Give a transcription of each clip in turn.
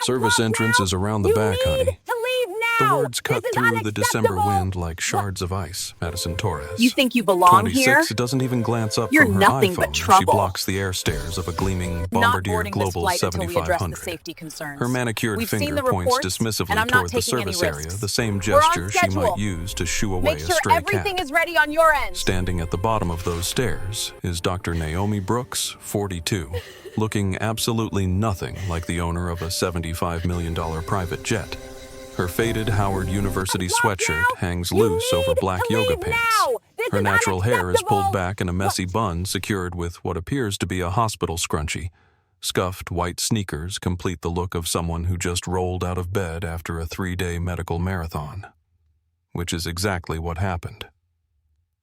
Service entrance is around the back, honey. To leave The now! words cut This is through the December unacceptable! wind like shards of ice, Madison Torres. You think you belong 26 here? doesn't even glance up You're from her nothing iPhone but as she trouble. blocks the air stares of a gleaming Not Bombardier boarding this Global flight until we address the 7500. safety concerns. Her manicured We've seen finger the points reports, dismissively and I'm not toward the taking any service area, risks. the same We're on gesture she schedule. might use to shoo away Make a sure stray everything cat. is ready on your end. Standing at the bottom of those stairs is Dr. Naomi Brooks, 42, looking absolutely nothing like the owner of a $75 million private jet. Her faded Howard University sweatshirt hangs loose over black yoga pants. Her natural hair is pulled back in a messy bun secured with what appears to be a hospital scrunchie. Scuffed white sneakers complete the look of someone who just rolled out of bed after a 3-day medical marathon. Which is exactly what happened.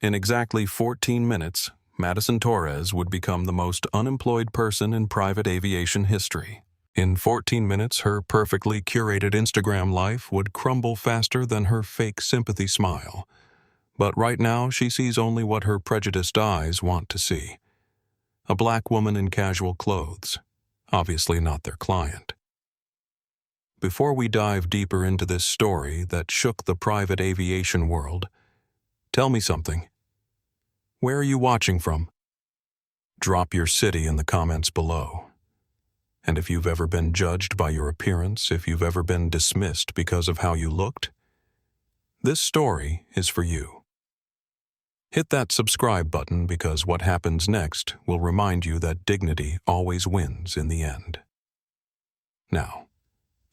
In exactly 14 minutes, Madison Torres would become the most unemployed person in private aviation history. In 14 minutes, her perfectly curated Instagram life would crumble faster than her fake sympathy smile. But right now, she sees only what her prejudiced eyes want to see. A black woman in casual clothes, obviously not their client. Before we dive deeper into this story that shook the private aviation world, tell me something. Where are you watching from? Drop your city in the comments below. And if you've ever been judged by your appearance, if you've ever been dismissed because of how you looked, this story is for you. Hit that subscribe button because what happens next will remind you that dignity always wins in the end. Now,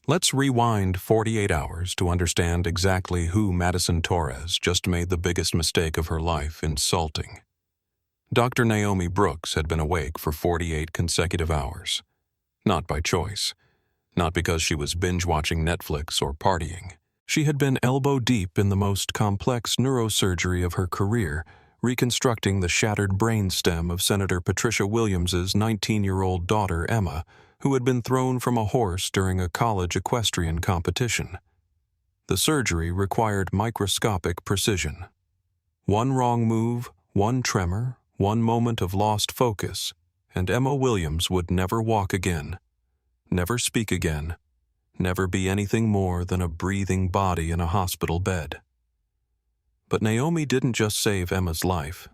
let's rewind 48 hours to understand exactly who Madison Torres just made the biggest mistake of her life insulting. Dr. Naomi Brooks had been awake for 48 consecutive hours. Not by choice. Not because she was binge-watching Netflix or partying. She had been elbow-deep in the most complex neurosurgery of her career, reconstructing the shattered brainstem of Senator Patricia Williams's 19-year-old daughter, Emma, who had been thrown from a horse during a college equestrian competition. The surgery required microscopic precision. One wrong move, one tremor, one moment of lost focus, and Emma Williams would never walk again, never speak again, never be anything more than a breathing body in a hospital bed. But Naomi didn't just save Emma's life.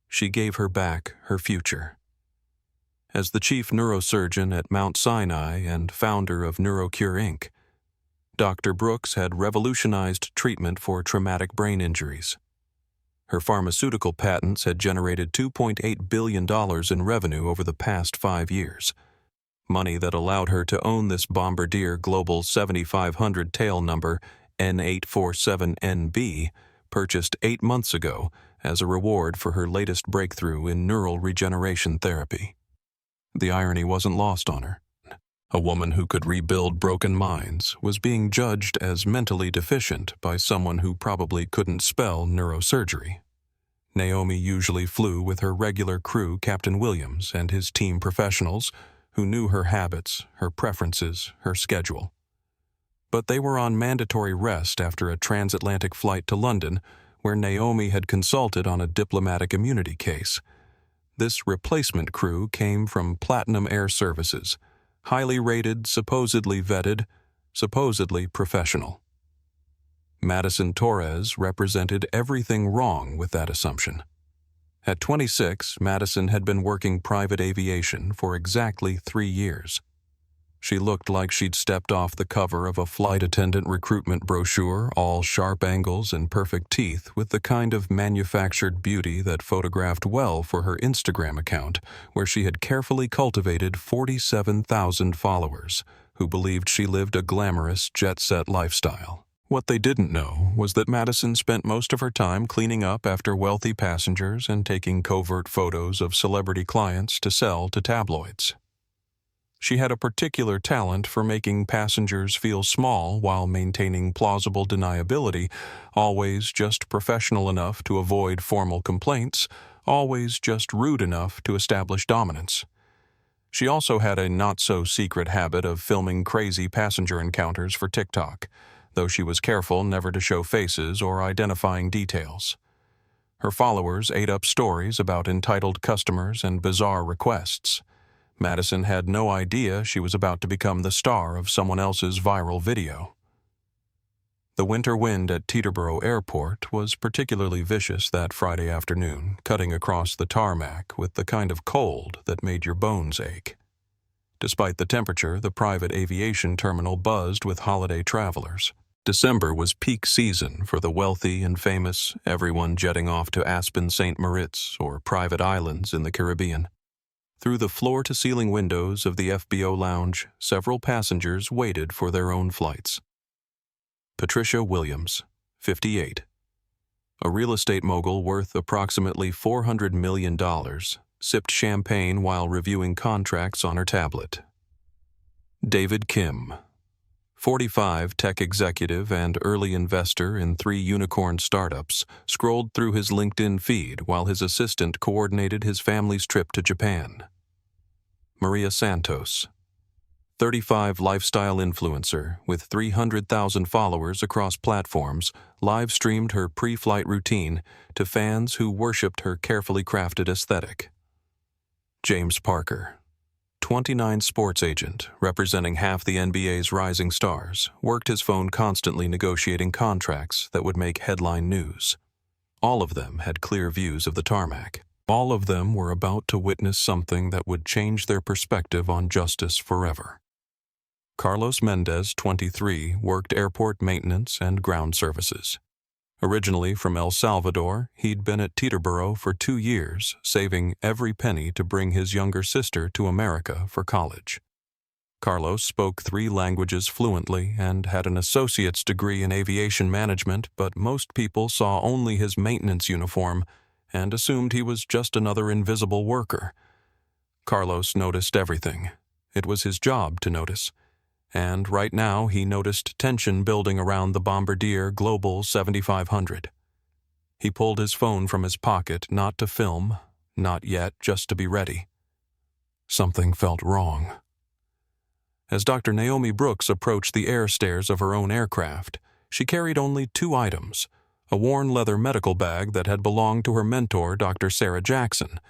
She gave her back her future. As the chief neurosurgeon at Mount Sinai and founder of NeuroCure Inc., Dr. Brooks had revolutionized treatment for traumatic brain injuries. Her pharmaceutical patents had generated $2.8 billion in revenue over the past 5 years, money that allowed her to own this Bombardier Global 7500 tail number N847NB, purchased 8 months ago as a reward for her latest breakthrough in neural regeneration therapy. The irony wasn't lost on her. A woman who could rebuild broken minds was being judged as mentally deficient by someone who probably couldn't spell neurosurgery. Naomi usually flew with her regular crew, Captain Williams, and his team professionals, who knew her habits, her preferences, her schedule. But they were on mandatory rest after a transatlantic flight to London, where Naomi had consulted on a diplomatic immunity case. This replacement crew came from Platinum Air Services, highly rated, supposedly vetted, supposedly professional. Madison Torres represented everything wrong with that assumption. At 26, Madison had been working private aviation for exactly 3 years. She looked like she'd stepped off the cover of a flight attendant recruitment brochure, all sharp angles and perfect teeth, with the kind of manufactured beauty that photographed well for her Instagram account, where she had carefully cultivated 47,000 followers who believed she lived a glamorous jet-set lifestyle. What they didn't know was that Madison spent most of her time cleaning up after wealthy passengers and taking covert photos of celebrity clients to sell to tabloids. She had a particular talent for making passengers feel small while maintaining plausible deniability, always just professional enough to avoid formal complaints, always just rude enough to establish dominance. She also had a not-so-secret habit of filming crazy passenger encounters for TikTok, though she was careful never to show faces or identifying details. Her followers ate up stories about entitled customers and bizarre requests. Madison had no idea she was about to become the star of someone else's viral video. The winter wind at Teterboro Airport was particularly vicious that Friday afternoon, cutting across the tarmac with the kind of cold that made your bones ache. Despite the temperature, the private aviation terminal buzzed with holiday travelers. December was peak season for the wealthy and famous, everyone jetting off to Aspen St. Moritz or private islands in the Caribbean. Through the floor-to-ceiling windows of the FBO lounge, several passengers waited for their own flights. Patricia Williams, 58. A real estate mogul worth approximately $400 million, sipped champagne while reviewing contracts on her tablet. David Kim, 45, tech executive and early investor in 3 unicorn startups, scrolled through his LinkedIn feed while his assistant coordinated his family's trip to Japan. Maria Santos, 35, lifestyle influencer with 300,000 followers across platforms, live-streamed her pre-flight routine to fans who worshipped her carefully crafted aesthetic. James Parker, 29, sports agent representing half the NBA's rising stars, worked his phone constantly negotiating contracts that would make headline news. All of them had clear views of the tarmac. All of them were about to witness something that would change their perspective on justice forever. Carlos Mendez, 23, worked airport maintenance and ground services. Originally from El Salvador, he'd been at Teterboro for 2 years, saving every penny to bring his younger sister to America for college. Carlos spoke 3 languages fluently and had an associate's degree in aviation management, but most people saw only his maintenance uniform and assumed he was just another invisible worker. Carlos noticed everything. It was his job to notice. And right now he noticed tension building around the Bombardier Global 7500. He pulled his phone from his pocket, not to film, not yet, just to be ready. Something felt wrong. As Dr. Naomi Brooks approached the air stairs of her own aircraft, she carried only 2 items, a worn leather medical bag that had belonged to her mentor, Dr. Sarah Jackson,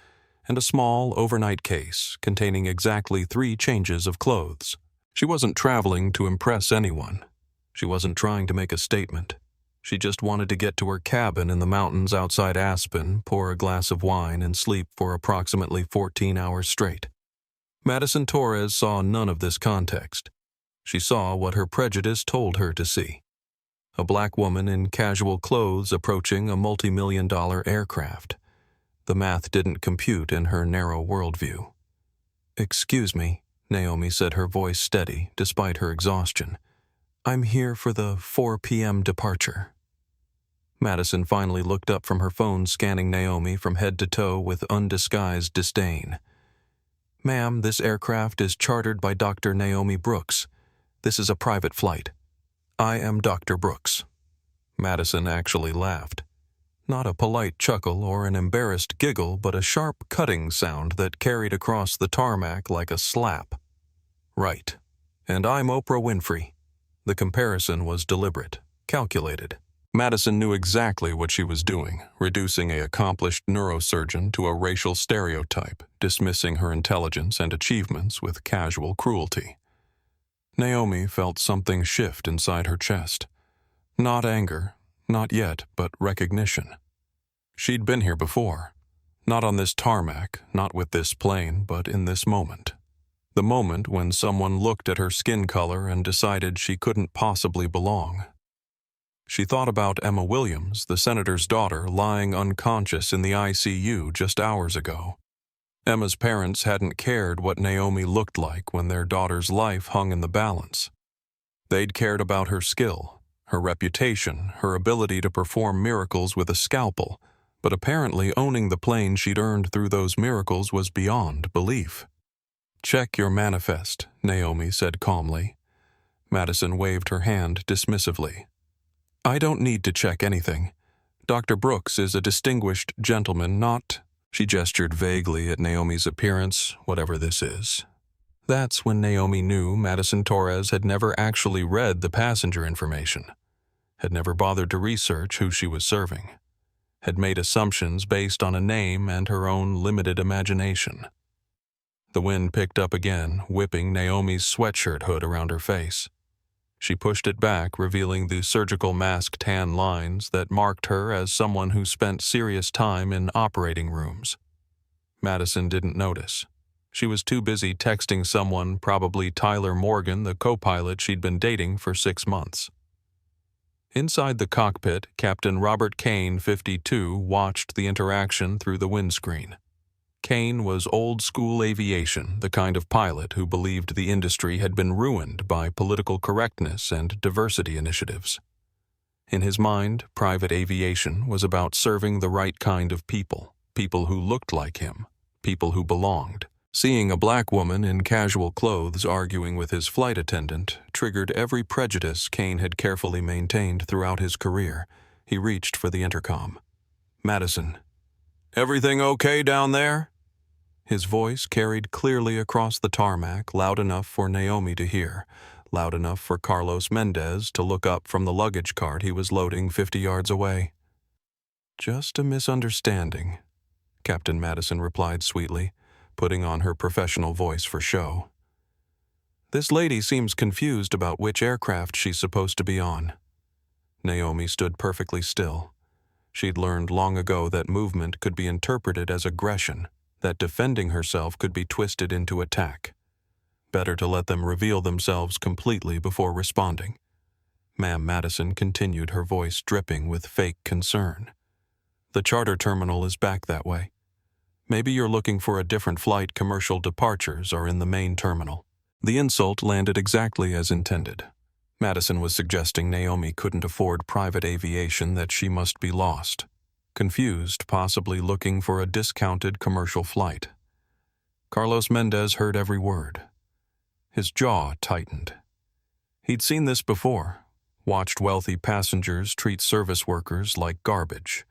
and a small overnight case containing exactly 3 changes of clothes. She wasn't traveling to impress anyone. She wasn't trying to make a statement. She just wanted to get to her cabin in the mountains outside Aspen, pour a glass of wine, and sleep for approximately 14 hours straight. Madison Torres saw none of this context. She saw what her prejudice told her to see. A black woman in casual clothes approaching a multi-million-dollar aircraft. The math didn't compute in her narrow worldview. "Excuse me," Naomi said, her voice steady despite her exhaustion. "I'm here for the 4 p.m. departure." Madison finally looked up from her phone, scanning Naomi from head to toe with undisguised disdain. "Ma'am, this aircraft is chartered by Dr. Naomi Brooks. This is a private flight. I am Dr. Brooks." Madison actually laughed. Not a polite chuckle or an embarrassed giggle, but a sharp cutting sound that carried across the tarmac like a slap. "Right. And I'm Oprah Winfrey." The comparison was deliberate, calculated. Madison knew exactly what she was doing, reducing an accomplished neurosurgeon to a racial stereotype, dismissing her intelligence and achievements with casual cruelty. Naomi felt something shift inside her chest. Not anger, not yet, but recognition. She'd been here before. Not on this tarmac, not with this plane, but in this moment. The moment when someone looked at her skin color and decided she couldn't possibly belong. She thought about Emma Williams, the senator's daughter, lying unconscious in the ICU just hours ago. Emma's parents hadn't cared what Naomi looked like when their daughter's life hung in the balance. They'd cared about her skill, her reputation, her ability to perform miracles with a scalpel, but apparently owning the plane she'd earned through those miracles was beyond belief. "Check your manifest," Naomi said calmly. Madison waved her hand dismissively. "I don't need to check anything. Dr. Brooks is a distinguished gentleman, not—" She gestured vaguely at Naomi's appearance, whatever this is. That's when Naomi knew Madison Torres had never actually read the passenger information, had never bothered to research who she was serving, had made assumptions based on a name and her own limited imagination. The wind picked up again, whipping Naomi's sweatshirt hood around her face. She pushed it back, revealing the surgical mask tan lines that marked her as someone who spent serious time in operating rooms. Madison didn't notice. She was too busy texting someone, probably Tyler Morgan, the co-pilot she'd been dating for 6 months. Inside the cockpit, Captain Robert Kane, 52, watched the interaction through the windscreen. Kane was old-school aviation, the kind of pilot who believed the industry had been ruined by political correctness and diversity initiatives. In his mind, private aviation was about serving the right kind of people, people who looked like him, people who belonged. Seeing a black woman in casual clothes arguing with his flight attendant triggered every prejudice Kane had carefully maintained throughout his career. He reached for the intercom. "Madison, everything okay down there?" His voice carried clearly across the tarmac, loud enough for Naomi to hear, loud enough for Carlos Mendez to look up from the luggage cart he was loading 50 yards away. "Just a misunderstanding," Captain Madison replied sweetly, putting on her professional voice for show. "This lady seems confused about which aircraft she's supposed to be on." Naomi stood perfectly still. She'd learned long ago that movement could be interpreted as aggression, that defending herself could be twisted into attack. Better to let them reveal themselves completely before responding. Ma'am Madison continued, her voice dripping with fake concern. "The charter terminal is back that way. Maybe you're looking for a different flight. Commercial departures are in the main terminal." The insult landed exactly as intended. Madison was suggesting Naomi couldn't afford private aviation, that she must be lost. Confused, possibly looking for a discounted commercial flight. Carlos Mendez heard every word. His jaw tightened. He'd seen this before, watched wealthy passengers treat service workers like garbage,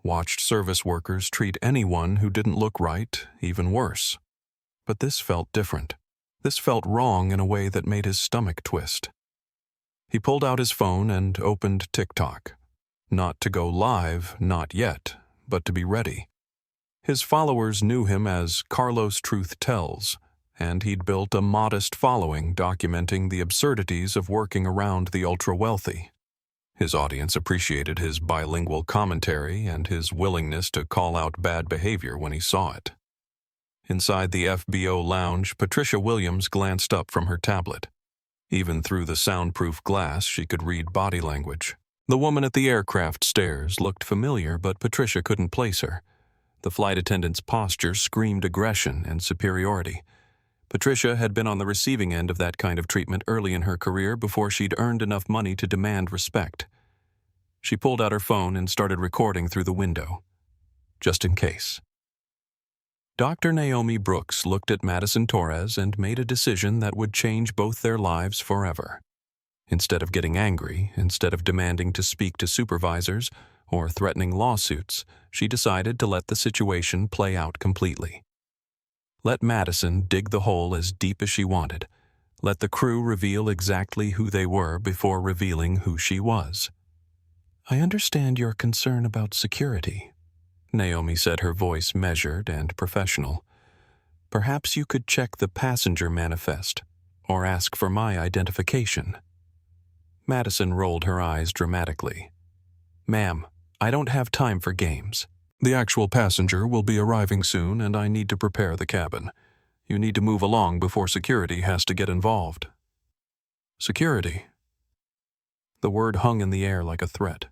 watched service workers treat anyone who didn't look right even worse. But this felt different. This felt wrong in a way that made his stomach twist. He pulled out his phone and opened TikTok. Not to go live, not yet, but to be ready. His followers knew him as Carlos Truth Tells, and he'd built a modest following documenting the absurdities of working around the ultra-wealthy. His audience appreciated his bilingual commentary and his willingness to call out bad behavior when he saw it. Inside the FBO lounge, Patricia Williams glanced up from her tablet. Even through the soundproof glass, she could read body language. The woman at the aircraft stairs looked familiar, but Patricia couldn't place her. The flight attendant's posture screamed aggression and superiority. Patricia had been on the receiving end of that kind of treatment early in her career before she'd earned enough money to demand respect. She pulled out her phone and started recording through the window. Just in case. Dr. Naomi Brooks looked at Madison Torres and made a decision that would change both their lives forever. Instead of getting angry, instead of demanding to speak to supervisors or threatening lawsuits, she decided to let the situation play out completely. Let Madison dig the hole as deep as she wanted. Let the crew reveal exactly who they were before revealing who she was. "I understand your concern about security," Naomi said, her voice measured and professional. "Perhaps you could check the passenger manifest or ask for my identification." Madison rolled her eyes dramatically. "Ma'am, I don't have time for games. The actual passenger will be arriving soon, and I need to prepare the cabin. You need to move along before security has to get involved." Security? The word hung in the air like a threat.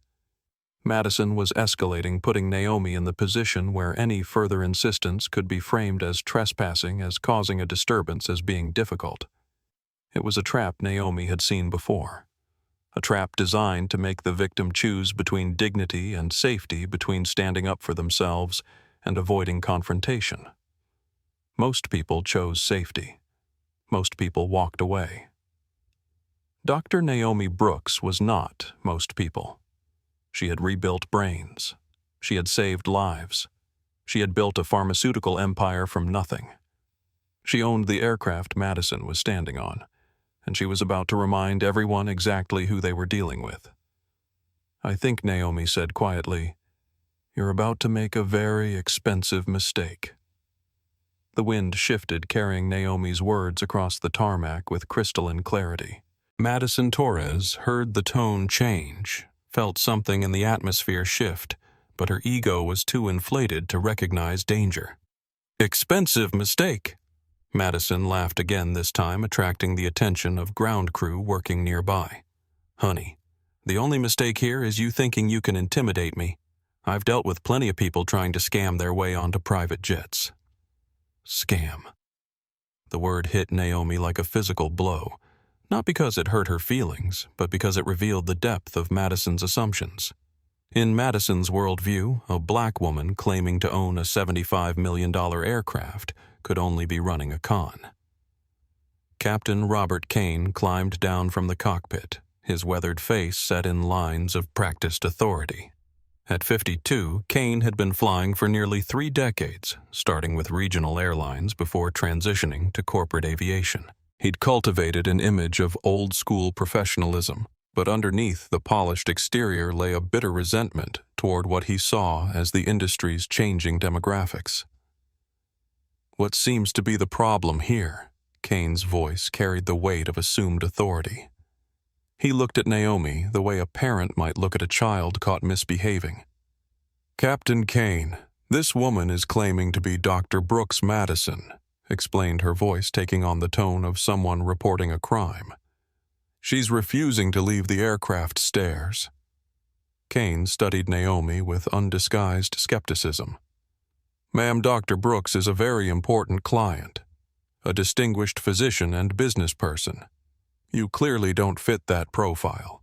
Madison was escalating, putting Naomi in the position where any further insistence could be framed as trespassing, as causing a disturbance, as being difficult. It was a trap Naomi had seen before. A trap designed to make the victim choose between dignity and safety, between standing up for themselves and avoiding confrontation. Most people chose safety. Most people walked away. Dr. Naomi Brooks was not most people. She had rebuilt brains. She had saved lives. She had built a pharmaceutical empire from nothing. She owned the aircraft Madison was standing on, and she was about to remind everyone exactly who they were dealing with. "I think," Naomi said quietly, "you're about to make a very expensive mistake." The wind shifted, carrying Naomi's words across the tarmac with crystalline clarity. Madison Torres heard the tone change, felt something in the atmosphere shift, but her ego was too inflated to recognize danger. "Expensive mistake." Madison laughed again, this time attracting the attention of ground crew working nearby. "Honey, the only mistake here is you thinking you can intimidate me. I've dealt with plenty of people trying to scam their way onto private jets." Scam. The word hit Naomi like a physical blow, not because it hurt her feelings, but because it revealed the depth of Madison's assumptions. In Madison's worldview, a black woman claiming to own a $75 million aircraft could only be running a con. Captain Robert Kane climbed down from the cockpit, his weathered face set in lines of practiced authority. At 52, Kane had been flying for nearly 3 decades, starting with regional airlines before transitioning to corporate aviation. He'd cultivated an image of old-school professionalism, but underneath the polished exterior lay a bitter resentment toward what he saw as the industry's changing demographics. "What seems to be the problem here?" Kane's voice carried the weight of assumed authority. He looked at Naomi the way a parent might look at a child caught misbehaving. "Captain Kane, this woman is claiming to be Dr. Brooks Madison," explained her voice, taking on the tone of someone reporting a crime. "She's refusing to leave the aircraft stairs." Kane studied Naomi with undisguised skepticism. "Ma'am, Dr. Brooks is a very important client, a distinguished physician and business person. You clearly don't fit that profile."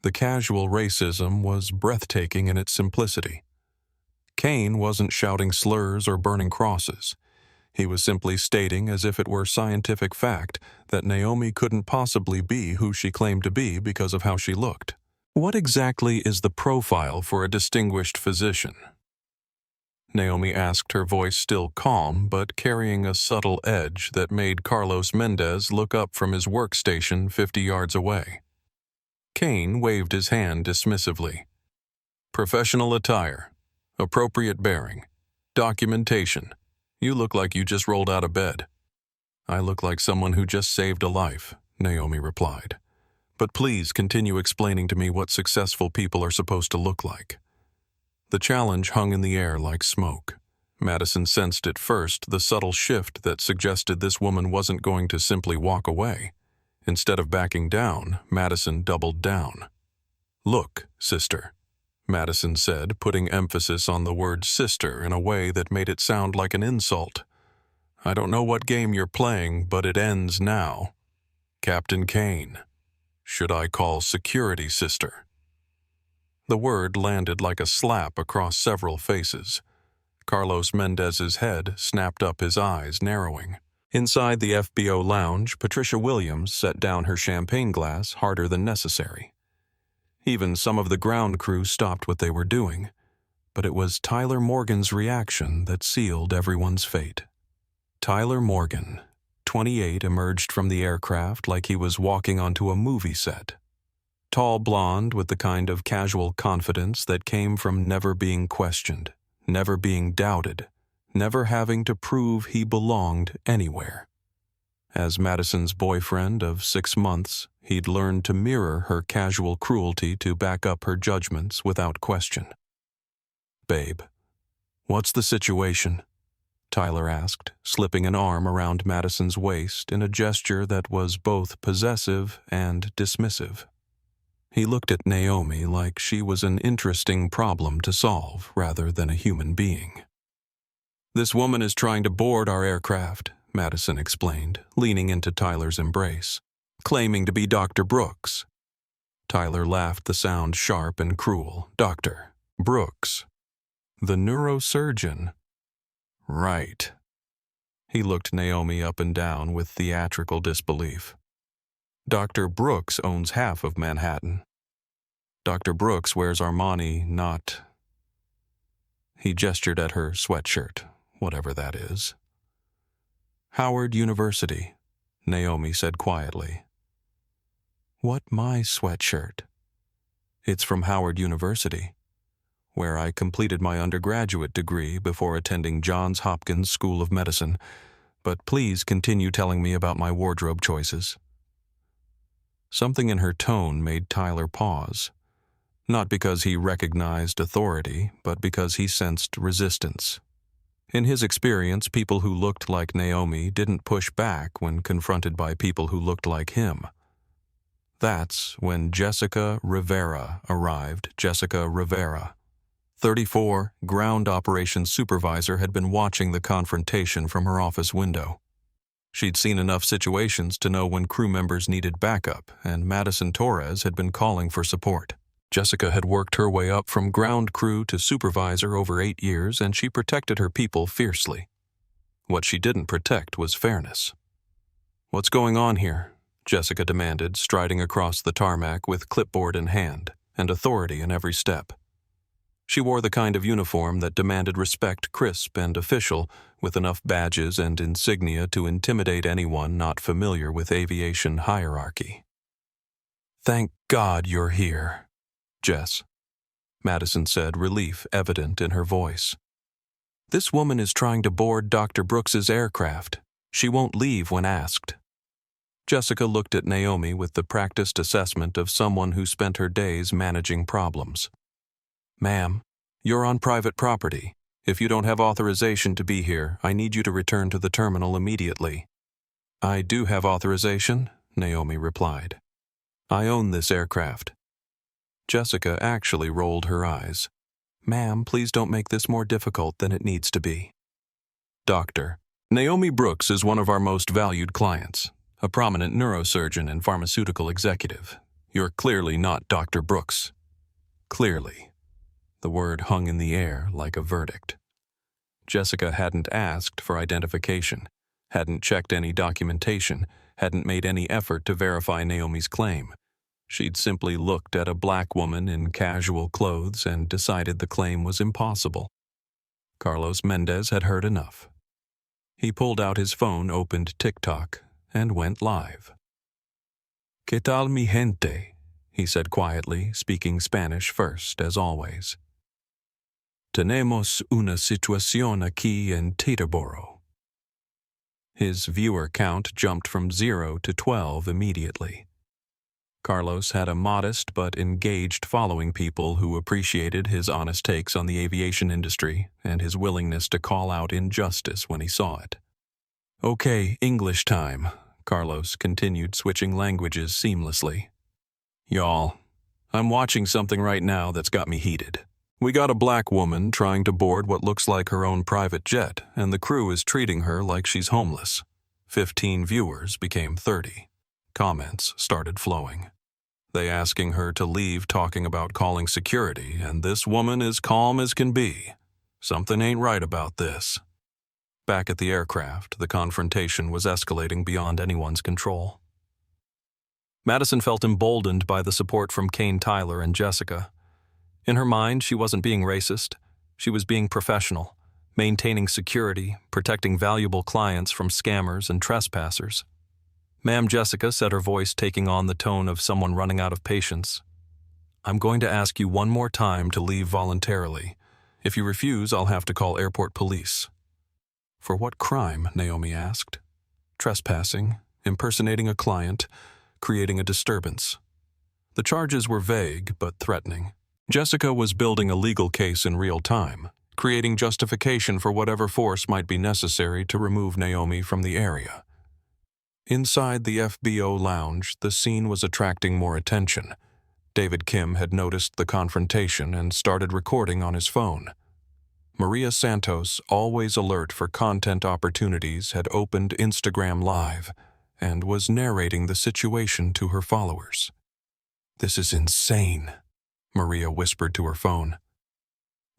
The casual racism was breathtaking in its simplicity. Kane wasn't shouting slurs or burning crosses. He was simply stating, as if it were scientific fact, that Naomi couldn't possibly be who she claimed to be because of how she looked. "What exactly is the profile for a distinguished physician?" Naomi asked, her voice still calm but carrying a subtle edge that made Carlos Mendez look up from his workstation 50 yards away. Kane waved his hand dismissively. "Professional attire, appropriate bearing, documentation. You look like you just rolled out of bed." "I look like someone who just saved a life," Naomi replied. "But please continue explaining to me what successful people are supposed to look like." The challenge hung in the air like smoke. Madison sensed at first the subtle shift that suggested this woman wasn't going to simply walk away. Instead of backing down, Madison doubled down. "Look, sister," Madison said, putting emphasis on the word sister in a way that made it sound like an insult. "I don't know what game you're playing, but it ends now. Captain Kane. Should I call security, sister?" The word landed like a slap across several faces. Carlos Mendez's head snapped up, his eyes narrowing. Inside the FBO lounge, Patricia Williams set down her champagne glass harder than necessary. Even some of the ground crew stopped what they were doing, but it was Tyler Morgan's reaction that sealed everyone's fate. Tyler Morgan, 28, emerged from the aircraft like he was walking onto a movie set. Tall blonde with the kind of casual confidence that came from never being questioned, never being doubted, never having to prove he belonged anywhere. As Madison's boyfriend of 6 months, he'd learned to mirror her casual cruelty to back up her judgments without question. "Babe, what's the situation?" Tyler asked, slipping an arm around Madison's waist in a gesture that was both possessive and dismissive. He looked at Naomi like she was an interesting problem to solve rather than a human being. "This woman is trying to board our aircraft," Madison explained, leaning into Tyler's embrace, "claiming to be Dr. Brooks." Tyler laughed, the sound sharp and cruel. "Dr. Brooks. The neurosurgeon." "Right." He looked Naomi up and down with theatrical disbelief. "Dr. Brooks owns half of Manhattan. Dr. Brooks wears Armani, not..." He gestured at her sweatshirt, whatever that is. "Howard University," Naomi said quietly. "What, my sweatshirt?" "It's from Howard University. where I completed my undergraduate degree before attending Johns Hopkins School of Medicine, but please continue telling me about my wardrobe choices." Something in her tone made Tyler pause, not because he recognized authority, but because he sensed resistance. In his experience, people who looked like Naomi didn't push back when confronted by people who looked like him. That's when Jessica Rivera arrived. Jessica Rivera, 34, ground operations supervisor, had been watching the confrontation from her office window. She'd seen enough situations to know when crew members needed backup, and Madison Torres had been calling for support. Jessica had worked her way up from ground crew to supervisor over 8 years, and she protected her people fiercely. What she didn't protect was fairness. "What's going on here?" Jessica demanded, striding across the tarmac with clipboard in hand and authority in every step. She wore the kind of uniform that demanded respect, crisp and official, with enough badges and insignia to intimidate anyone not familiar with aviation hierarchy. "Thank God you're here, Jess," Madison said, relief evident in her voice. "This woman is trying to board Dr. Brooks's aircraft. She won't leave when asked." Jessica looked at Naomi with the practiced assessment of someone who spent her days managing problems. "Ma'am, you're on private property. If you don't have authorization to be here, I need you to return to the terminal immediately." "I do have authorization," Naomi replied. "I own this aircraft." Jessica actually rolled her eyes. "Ma'am, please don't make this more difficult than it needs to be." "Doctor, Naomi Brooks is one of our most valued clients, a prominent neurosurgeon and pharmaceutical executive. You're clearly not Dr. Brooks." Clearly. The word hung in the air like a verdict. Jessica hadn't asked for identification, hadn't checked any documentation, hadn't made any effort to verify Naomi's claim. She'd simply looked at a black woman in casual clothes and decided the claim was impossible. Carlos Mendez had heard enough. He pulled out his phone, opened TikTok, and went live. "¿Qué tal, mi gente?" he said quietly, speaking Spanish first, as always. "Tenemos una situación aquí en Teterboro." His viewer count jumped from 0 to 12 immediately. Carlos had a modest but engaged following, people who appreciated his honest takes on the aviation industry and his willingness to call out injustice when he saw it. "Okay, English time," Carlos continued, switching languages seamlessly. "Y'all, I'm watching something right now that's got me heated. We got a black woman trying to board what looks like her own private jet, and the crew is treating her like she's homeless." 15 viewers became 30. Comments started flowing. They asking her to leave, talking about calling security, and this woman is calm as can be. Something ain't right about this. Back at the aircraft, the confrontation was escalating beyond anyone's control. Madison felt emboldened by the support from Kane, Tyler, and Jessica. In her mind, she wasn't being racist. She was being professional, maintaining security, protecting valuable clients from scammers and trespassers. "Ma'am," Jessica said, her voice taking on the tone of someone running out of patience, "I'm going to ask you one more time to leave voluntarily. If you refuse, I'll have to call airport police." "For what crime?" Naomi asked. "Trespassing, impersonating a client, creating a disturbance." The charges were vague but threatening. Jessica was building a legal case in real time, creating justification for whatever force might be necessary to remove Naomi from the area. Inside the FBO lounge, the scene was attracting more attention. David Kim had noticed the confrontation and started recording on his phone. Maria Santos, always alert for content opportunities, had opened Instagram Live and was narrating the situation to her followers. "This is insane," Maria whispered to her phone.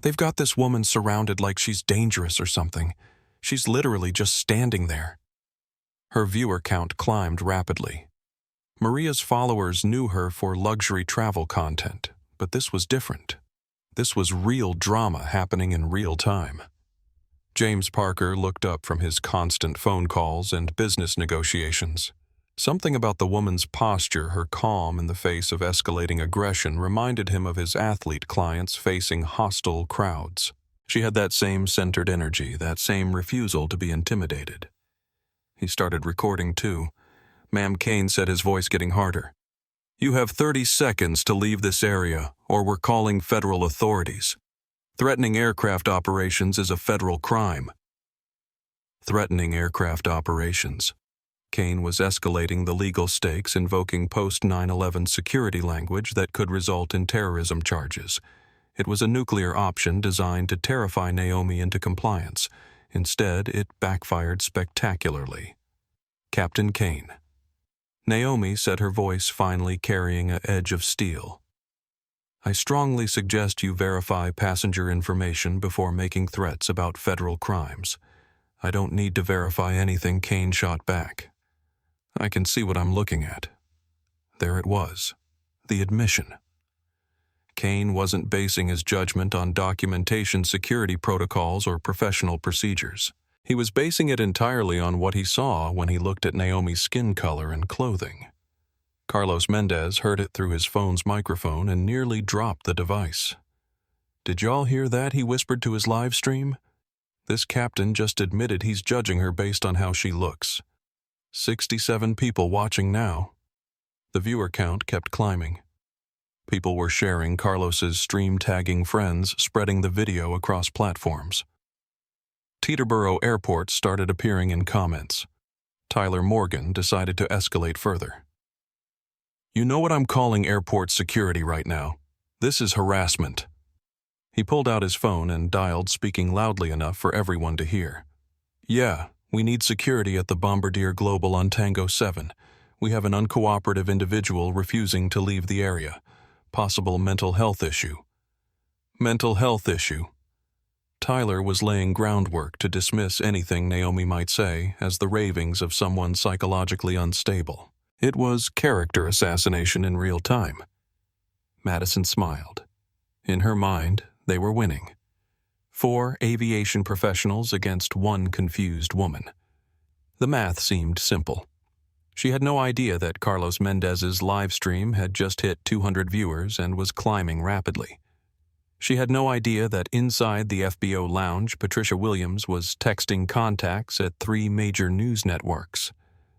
"They've got this woman surrounded like she's dangerous or something. She's literally just standing there." Her viewer count climbed rapidly. Maria's followers knew her for luxury travel content, but this was different. This was real drama happening in real time. James Parker looked up from his constant phone calls and business negotiations. Something about the woman's posture, her calm in the face of escalating aggression, reminded him of his athlete clients facing hostile crowds. She had that same centered energy, that same refusal to be intimidated. He started recording too. Ma'am Kane said, his voice getting harder. "You have 30 seconds to leave this area, or we're calling federal authorities. Threatening aircraft operations is a federal crime." Threatening aircraft operations. Kane was escalating the legal stakes, invoking post-9/11 security language that could result in terrorism charges. It was a nuclear option designed to terrify Naomi into compliance. Instead, it backfired spectacularly. "Captain Kane." Naomi said, her voice finally carrying an edge of steel. "I strongly suggest you verify passenger information before making threats about federal crimes." "I don't need to verify anything," Kane shot back. "I can see what I'm looking at." There it was, the admission. Kane wasn't basing his judgment on documentation, security protocols, or professional procedures. He was basing it entirely on what he saw when he looked at Naomi's skin color and clothing. Carlos Mendez heard it through his phone's microphone and nearly dropped the device. "Did y'all hear that?" he whispered to his live stream. "This captain just admitted he's judging her based on how she looks. 67 people watching now." The viewer count kept climbing. People were sharing Carlos's stream, tagging friends, spreading the video across platforms. Teterboro Airport started appearing in comments. Tyler Morgan decided to escalate further. "You know what I'm calling airport security right now? This is harassment." He pulled out his phone and dialed, speaking loudly enough for everyone to hear. "Yeah. We need security at the Bombardier Global on Tango 7. We have an uncooperative individual refusing to leave the area. Possible mental health issue." Mental health issue. Tyler was laying groundwork to dismiss anything Naomi might say as the ravings of someone psychologically unstable. It was character assassination in real time. Madison smiled. In her mind, they were winning. 4 aviation professionals against 1 confused woman. The math seemed simple. She had no idea that Carlos Mendez's live stream had just hit 200 viewers and was climbing rapidly. She had no idea that inside the FBO lounge, Patricia Williams was texting contacts at 3 major news networks.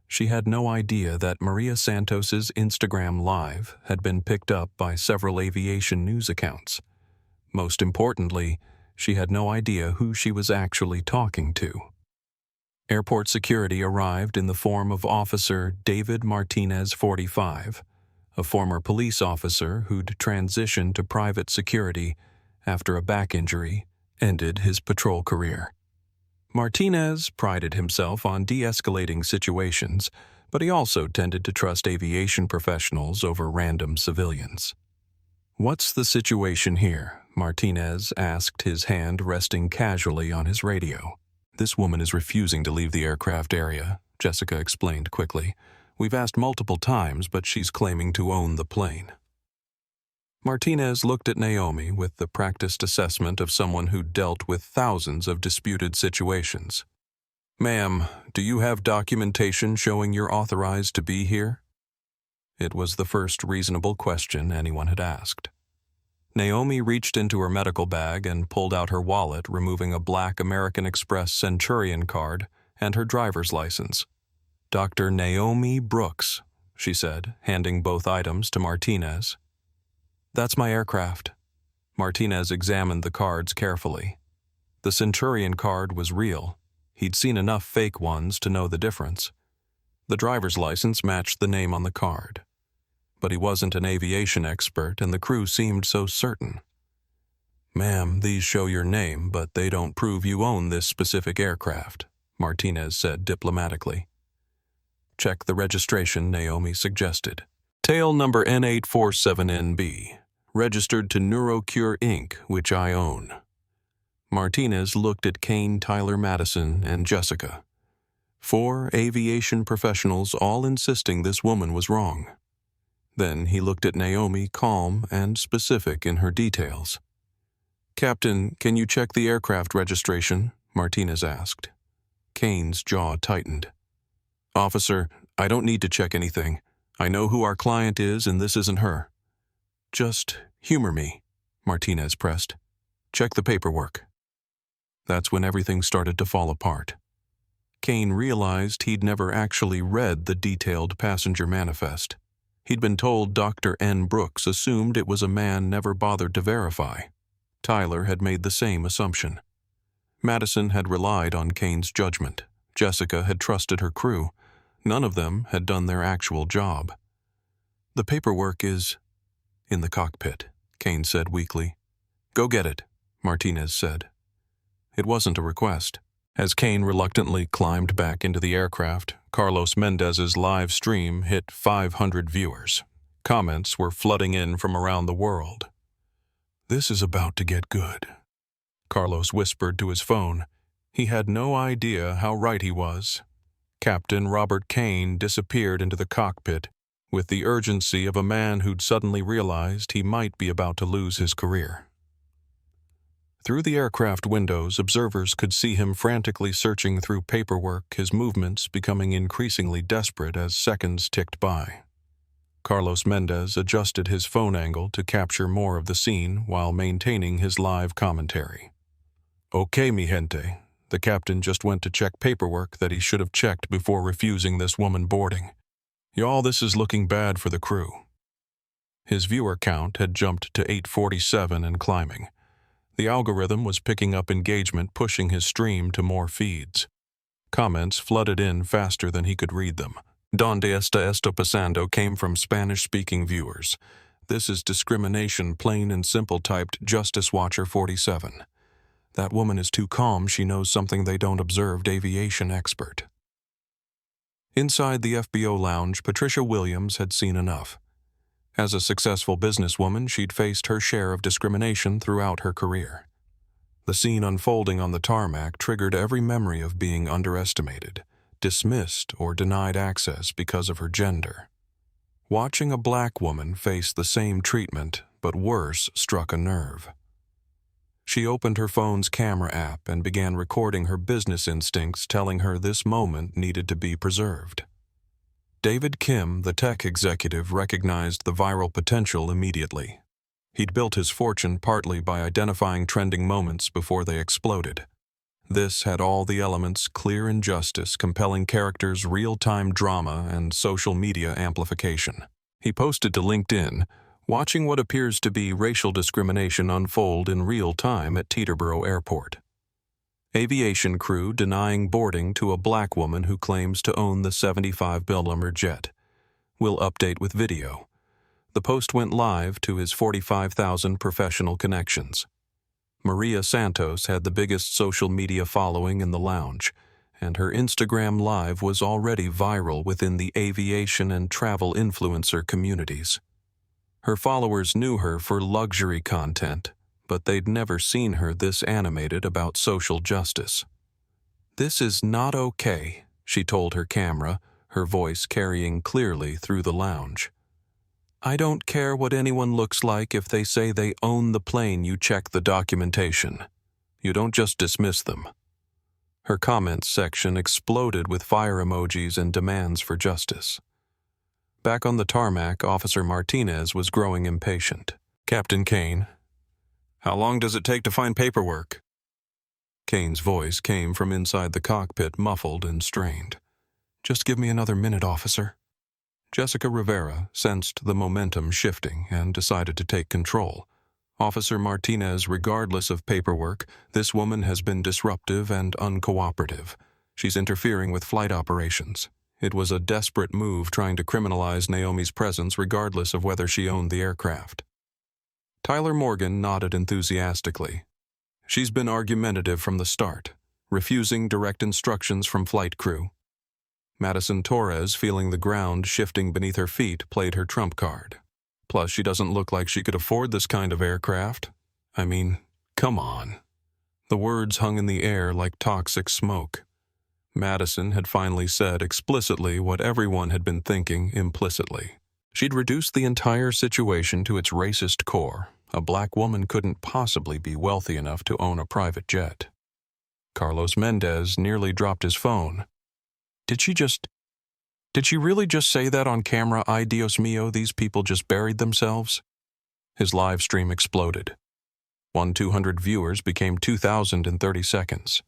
She had no idea that Maria Santos's Instagram Live had been picked up by several aviation news accounts. Most importantly, she had no idea who she was actually talking to. Airport security arrived in the form of Officer David Martinez, 45, a former police officer who'd transitioned to private security after a back injury ended his patrol career. Martinez prided himself on de-escalating situations, but he also tended to trust aviation professionals over random civilians. "What's the situation here?" Martinez asked, his hand resting casually on his radio. "This woman is refusing to leave the aircraft area," Jessica explained quickly. "We've asked multiple times, but she's claiming to own the plane." Martinez looked at Naomi with the practiced assessment of someone who dealt with thousands of disputed situations. "Ma'am, do you have documentation showing you're authorized to be here?" It was the first reasonable question anyone had asked. Naomi reached into her medical bag and pulled out her wallet, removing a black American Express Centurion card and her driver's license. "Dr. Naomi Brooks," she said, handing both items to Martinez. "That's my aircraft." Martinez examined the cards carefully. The Centurion card was real. He'd seen enough fake ones to know the difference. The driver's license matched the name on the card. But he wasn't an aviation expert, and the crew seemed so certain. "Ma'am, these show your name, but they don't prove you own this specific aircraft," Martinez said diplomatically. "Check the registration," Naomi suggested. "Tail number N847NB, registered to NeuroCure Inc., which I own." Martinez looked at Kane, Tyler, Madison, and Jessica. 4 aviation professionals all insisting this woman was wrong. Then he looked at Naomi, calm and specific in her details. "Captain, can you check the aircraft registration?" Martinez asked. Kane's jaw tightened. "Officer, I don't need to check anything. I know who our client is, and this isn't her. Just humor me, Martinez pressed. Check the paperwork. That's when everything started to fall apart. Kane realized he'd never actually read the detailed passenger manifest. He'd been told Dr. N. Brooks assumed it was a man never bothered to verify. Tyler had made the same assumption. Madison had relied on Kane's judgment. Jessica had trusted her crew. None of them had done their actual job. The paperwork is in the cockpit, Kane said weakly. Go get it, Martinez said. It wasn't a request. As Kane reluctantly climbed back into the aircraft, Carlos Mendez's live stream hit 500 viewers. Comments were flooding in from around the world. This is about to get good, Carlos whispered to his phone. He had no idea how right he was. Captain Robert Kane disappeared into the cockpit with the urgency of a man who'd suddenly realized he might be about to lose his career. Through the aircraft windows, observers could see him frantically searching through paperwork, his movements becoming increasingly desperate as seconds ticked by. Carlos Mendez adjusted his phone angle to capture more of the scene while maintaining his live commentary. Okay, mi gente. The captain just went to check paperwork that he should have checked before refusing this woman boarding. Y'all, this is looking bad for the crew. His viewer count had jumped to 847 and climbing. The algorithm was picking up engagement, pushing his stream to more feeds. Comments flooded in faster than he could read them. Donde esto pasando came from Spanish-speaking viewers. This is discrimination, plain and simple, typed Justice Watcher 47. That woman is too calm, she knows something they don't, observed aviation expert. Inside the FBO lounge, Patricia Williams had seen enough. As a successful businesswoman, she'd faced her share of discrimination throughout her career. The scene unfolding on the tarmac triggered every memory of being underestimated, dismissed, or denied access because of her gender. Watching a black woman face the same treatment, but worse, struck a nerve. She opened her phone's camera app and began recording her business instincts, telling her this moment needed to be preserved. David Kim, the tech executive, recognized the viral potential immediately. He'd built his fortune partly by identifying trending moments before they exploded. This had all the elements: clear injustice, compelling characters, real-time drama, and social media amplification. He posted to LinkedIn, watching what appears to be racial discrimination unfold in real time at Teterboro Airport. Aviation crew denying boarding to a black woman who claims to own the $75 million jet. Will update with video. The post went live to his 45,000 professional connections. Maria Santos had the biggest social media following in the lounge, and her Instagram Live was already viral within the aviation and travel influencer communities. Her followers knew her for luxury content, but they'd never seen her this animated about social justice. This is not okay, she told her camera, her voice carrying clearly through the lounge. I don't care what anyone looks like if they say they own the plane, you check the documentation. You don't just dismiss them. Her comments section exploded with fire emojis and demands for justice. Back on the tarmac, Officer Martinez was growing impatient. Captain Kane, how long does it take to find paperwork? Kane's voice came from inside the cockpit, muffled and strained. Just give me another minute, officer. Jessica Rivera sensed the momentum shifting and decided to take control. Officer Martinez, regardless of paperwork, this woman has been disruptive and uncooperative. She's interfering with flight operations. It was a desperate move trying to criminalize Naomi's presence regardless of whether she owned the aircraft. Tyler Morgan nodded enthusiastically. She's been argumentative from the start, refusing direct instructions from flight crew. Madison Torres, feeling the ground shifting beneath her feet, played her trump card. Plus, she doesn't look like she could afford this kind of aircraft. I mean, come on. The words hung in the air like toxic smoke. Madison had finally said explicitly what everyone had been thinking implicitly. She'd reduced the entire situation to its racist core. A black woman couldn't possibly be wealthy enough to own a private jet. Carlos Mendez nearly dropped his phone. Did she just... Did she really just say that on camera? Ay Dios mío, these people just buried themselves? His live stream exploded. 200 viewers became 2,000 in 30 seconds.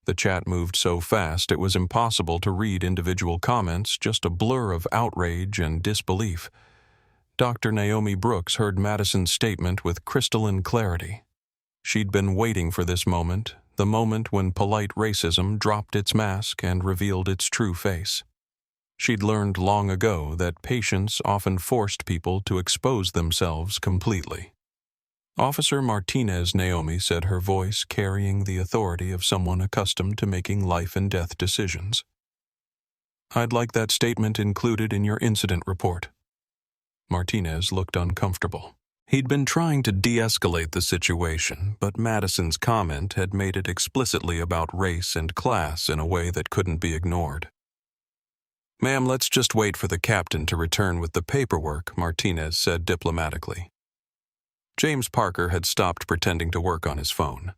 The chat moved so fast it was impossible to read individual comments, just a blur of outrage and disbelief. Dr. Naomi Brooks heard Madison's statement with crystalline clarity. She'd been waiting for this moment, the moment when polite racism dropped its mask and revealed its true face. She'd learned long ago that patience often forced people to expose themselves completely. Officer Martinez Naomi said, her voice carrying the authority of someone accustomed to making life-and-death decisions. "I'd like that statement included in your incident report." Martinez looked uncomfortable. He'd been trying to de-escalate the situation, but Madison's comment had made it explicitly about race and class in a way that couldn't be ignored. "Ma'am, let's just wait for the captain to return with the paperwork," Martinez said diplomatically. James Parker had stopped pretending to work on his phone.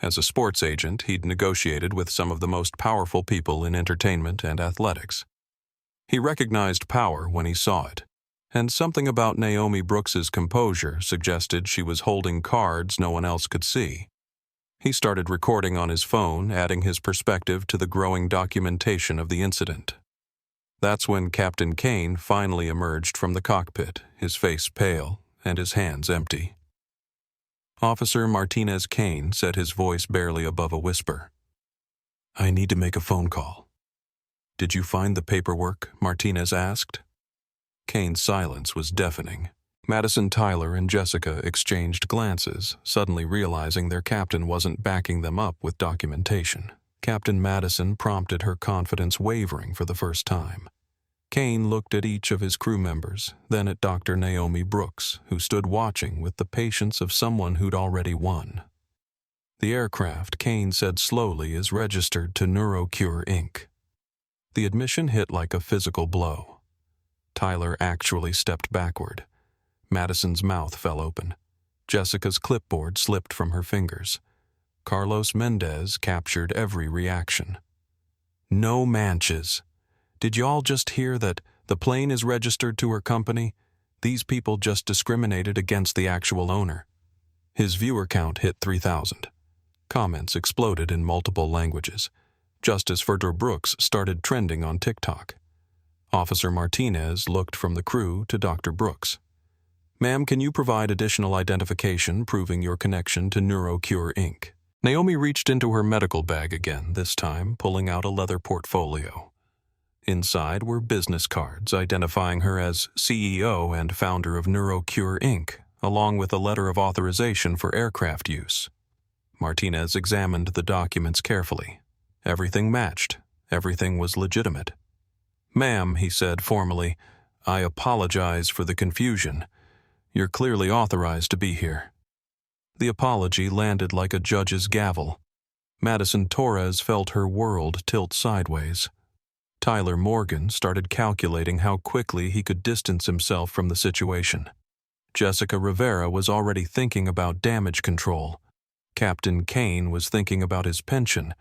As a sports agent, he'd negotiated with some of the most powerful people in entertainment and athletics. He recognized power when he saw it, and something about Naomi Brooks's composure suggested she was holding cards no one else could see. He started recording on his phone, adding his perspective to the growing documentation of the incident. That's when Captain Kane finally emerged from the cockpit, his face pale and his hands empty. Officer Martinez Kane said, his voice barely above a whisper, "I need to make a phone call." "Did you find the paperwork?" Martinez asked. Kane's silence was deafening. Madison, Tyler, and Jessica exchanged glances, suddenly realizing their captain wasn't backing them up with documentation. Captain Madison prompted her confidence wavering for the first time. Kane looked at each of his crew members, then at Dr. Naomi Brooks, who stood watching with the patience of someone who'd already won. "The aircraft," Kane said slowly, "is registered to NeuroCure Inc." The admission hit like a physical blow. Tyler actually stepped backward. Madison's mouth fell open. Jessica's clipboard slipped from her fingers. Carlos Mendez captured every reaction. "No manches. Did y'all just hear that? The plane is registered to her company? These people just discriminated against the actual owner." His viewer count hit 3,000. Comments exploded in multiple languages. Justice for Brooks started trending on TikTok. Officer Martinez looked from the crew to Dr. Brooks. "Ma'am, can you provide additional identification proving your connection to NeuroCure Inc.?" Naomi reached into her medical bag again, this time pulling out a leather portfolio. Inside were business cards identifying her as CEO and founder of NeuroCure Inc., along with a letter of authorization for aircraft use. Martinez examined the documents carefully. Everything matched. Everything was legitimate. "Ma'am," he said formally, "I apologize for the confusion. You're clearly authorized to be here." The apology landed like a judge's gavel. Madison Torres felt her world tilt sideways. Tyler Morgan started calculating how quickly he could distance himself from the situation. Jessica Rivera was already thinking about damage control. Captain Kane was thinking about his pension,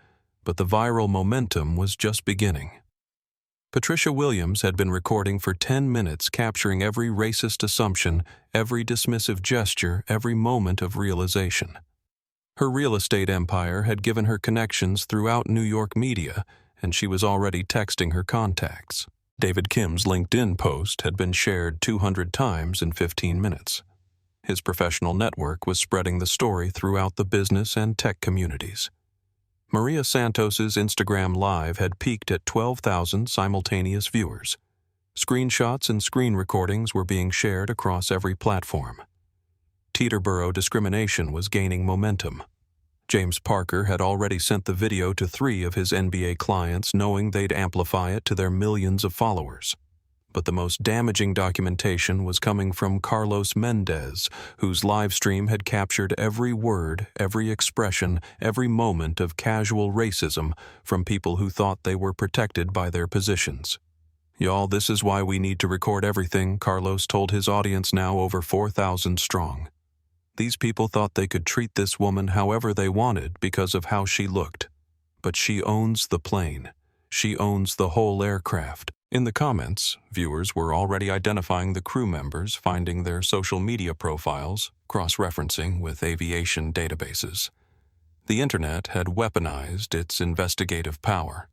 but the viral momentum was just beginning. Patricia Williams had been recording for 10 minutes, capturing every racist assumption, every dismissive gesture, every moment of realization. Her real estate empire had given her connections throughout New York media, and she was already texting her contacts. David Kim's LinkedIn post had been shared 200 times in 15 minutes. His professional network was spreading the story throughout the business and tech communities. Maria Santos's Instagram Live had peaked at 12,000 simultaneous viewers. Screenshots and screen recordings were being shared across every platform. Teterboro discrimination was gaining momentum. James Parker had already sent the video to 3 of his NBA clients, knowing they'd amplify it to their millions of followers. But the most damaging documentation was coming from Carlos Mendez, whose live stream had captured every word, every expression, every moment of casual racism from people who thought they were protected by their positions. "Y'all, this is why we need to record everything," Carlos told his audience, now over 4,000 strong. These people thought they could treat this woman however they wanted because of how she looked. But she owns the plane. She owns the whole aircraft. In the comments, viewers were already identifying the crew members, finding their social media profiles, cross-referencing with aviation databases. The internet had weaponized its investigative power.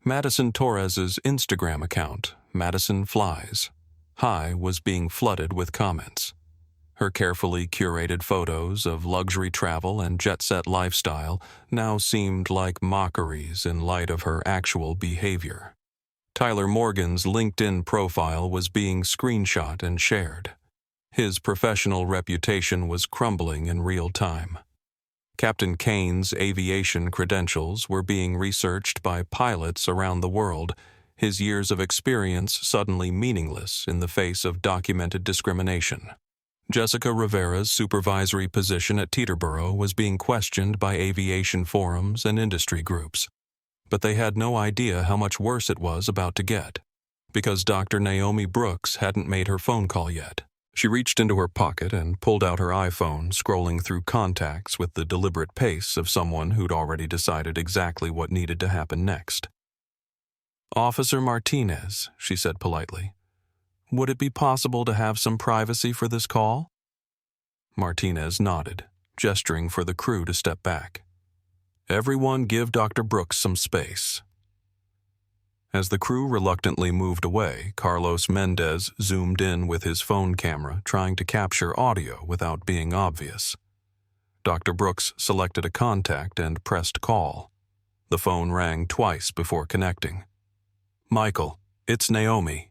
Madison Torres's Instagram account, Madison Flies High, was being flooded with comments. Her carefully curated photos of luxury travel and jet-set lifestyle now seemed like mockeries in light of her actual behavior. Tyler Morgan's LinkedIn profile was being screenshot and shared. His professional reputation was crumbling in real time. Captain Kane's aviation credentials were being researched by pilots around the world, his years of experience suddenly meaningless in the face of documented discrimination. Jessica Rivera's supervisory position at Teterboro was being questioned by aviation forums and industry groups. But they had no idea how much worse it was about to get, because Dr. Naomi Brooks hadn't made her phone call yet. She reached into her pocket and pulled out her iPhone, scrolling through contacts with the deliberate pace of someone who'd already decided exactly what needed to happen next. "Officer Martinez," she said politely, "would it be possible to have some privacy for this call?" Martinez nodded, gesturing for the crew to step back. "Everyone give Dr. Brooks some space." As the crew reluctantly moved away, Carlos Mendez zoomed in with his phone camera, trying to capture audio without being obvious. Dr. Brooks selected a contact and pressed call. The phone rang twice before connecting. "Michael, it's Naomi."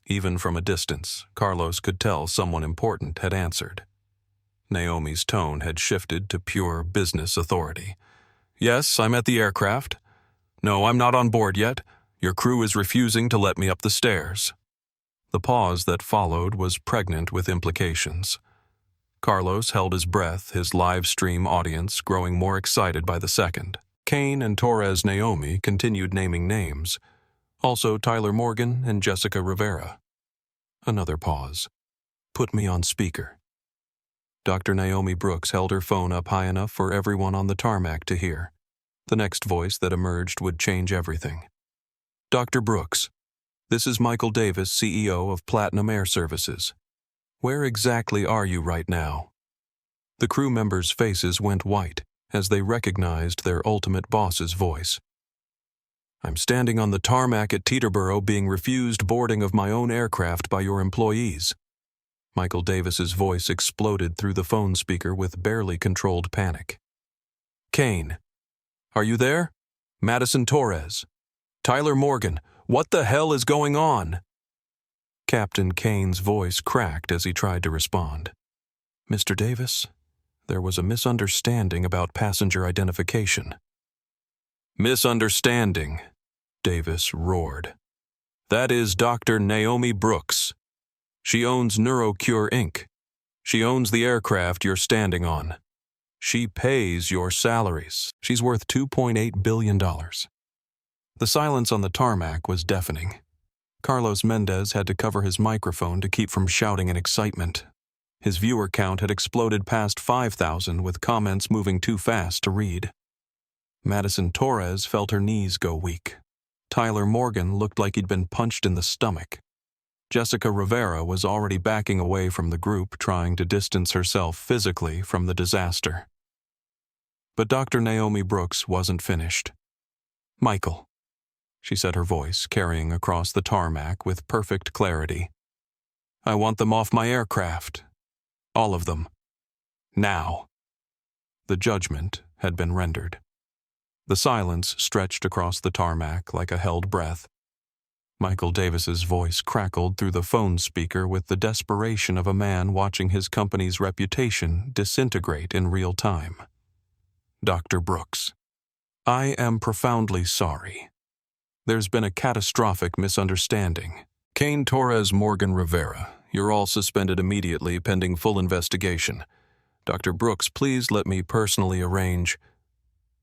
Even from a distance, Carlos could tell someone important had answered. Naomi's tone had shifted to pure business authority. "Yes, I'm at the aircraft. No, I'm not on board yet. Your crew is refusing to let me up the stairs." The pause that followed was pregnant with implications. Carlos held his breath, his live stream audience growing more excited by the second. Kane and Torres Naomi continued naming names. Also Tyler Morgan and Jessica Rivera. Another pause. "Put me on speaker." Dr. Naomi Brooks held her phone up high enough for everyone on the tarmac to hear. The next voice that emerged would change everything. "Dr. Brooks, this is Michael Davis, CEO of Platinum Air Services. Where exactly are you right now?" The crew members' faces went white as they recognized their ultimate boss's voice. "I'm standing on the tarmac at Teterboro being refused boarding of my own aircraft by your employees." Michael Davis's voice exploded through the phone speaker with barely controlled panic. "Kane, are you there? Madison Torres. Tyler Morgan, what the hell is going on?" Captain Kane's voice cracked as he tried to respond. "Mr. Davis, there was a misunderstanding about passenger identification." "Misunderstanding?" Davis roared. "That is Dr. Naomi Brooks. She owns NeuroCure Inc. She owns the aircraft you're standing on. She pays your salaries. She's worth $2.8 billion. The silence on the tarmac was deafening. Carlos Mendez had to cover his microphone to keep from shouting in excitement. His viewer count had exploded past 5,000, with comments moving too fast to read. Madison Torres felt her knees go weak. Tyler Morgan looked like he'd been punched in the stomach. Jessica Rivera was already backing away from the group, trying to distance herself physically from the disaster. But Dr. Naomi Brooks wasn't finished. "Michael," she said, her voice carrying across the tarmac with perfect clarity. "I want them off my aircraft. All of them. Now." The judgment had been rendered. The silence stretched across the tarmac like a held breath. Michael Davis's voice crackled through the phone speaker with the desperation of a man watching his company's reputation disintegrate in real time. "Dr. Brooks, I am profoundly sorry. There's been a catastrophic misunderstanding. Kane, Torres, Morgan, Rivera, you're all suspended immediately pending full investigation. Dr. Brooks, please let me personally arrange—"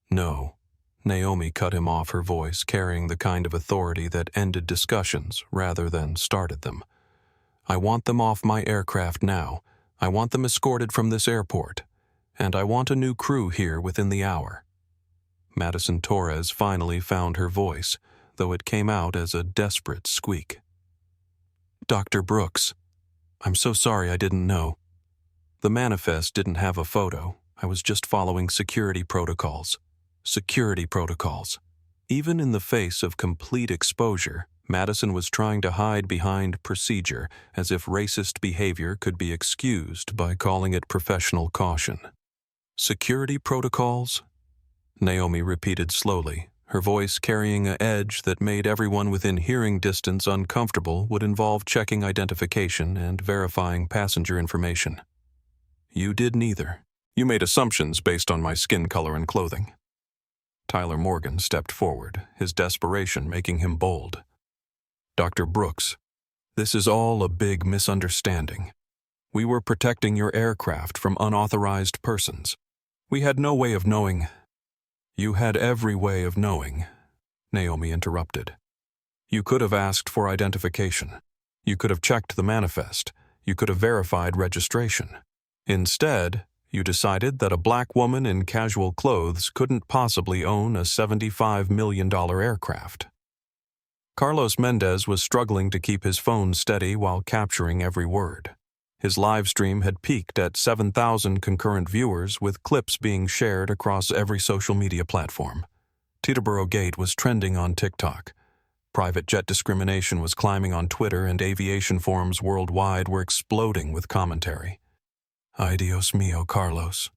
"No." Naomi cut him off, her voice carrying the kind of authority that ended discussions rather than started them. "I want them off my aircraft now. I want them escorted from this airport. And I want a new crew here within the hour." Madison Torres finally found her voice, though it came out as a desperate squeak. "Dr. Brooks, I'm so sorry I didn't know. The manifest didn't have a photo. I was just following security protocols. Security protocols." Even in the face of complete exposure, Madison was trying to hide behind procedure, as if racist behavior could be excused by calling it professional caution. "Security protocols?" Naomi repeated slowly, her voice carrying an edge that made everyone within hearing distance uncomfortable. Would involve checking identification and verifying passenger information. "You did neither. You made assumptions based on my skin color and clothing." Tyler Morgan stepped forward, his desperation making him bold. "Dr. Brooks, this is all a big misunderstanding. We were protecting your aircraft from unauthorized persons. We had no way of knowing—" "You had every way of knowing," Naomi interrupted. "You could have asked for identification. You could have checked the manifest. You could have verified registration. Instead, you decided that a black woman in casual clothes couldn't possibly own a $75 million aircraft." Carlos Mendez was struggling to keep his phone steady while capturing every word. His live stream had peaked at 7,000 concurrent viewers, with clips being shared across every social media platform. Teterboro Gate was trending on TikTok. Private jet discrimination was climbing on Twitter, and aviation forums worldwide were exploding with commentary. "Ay Dios mío, Carlos,"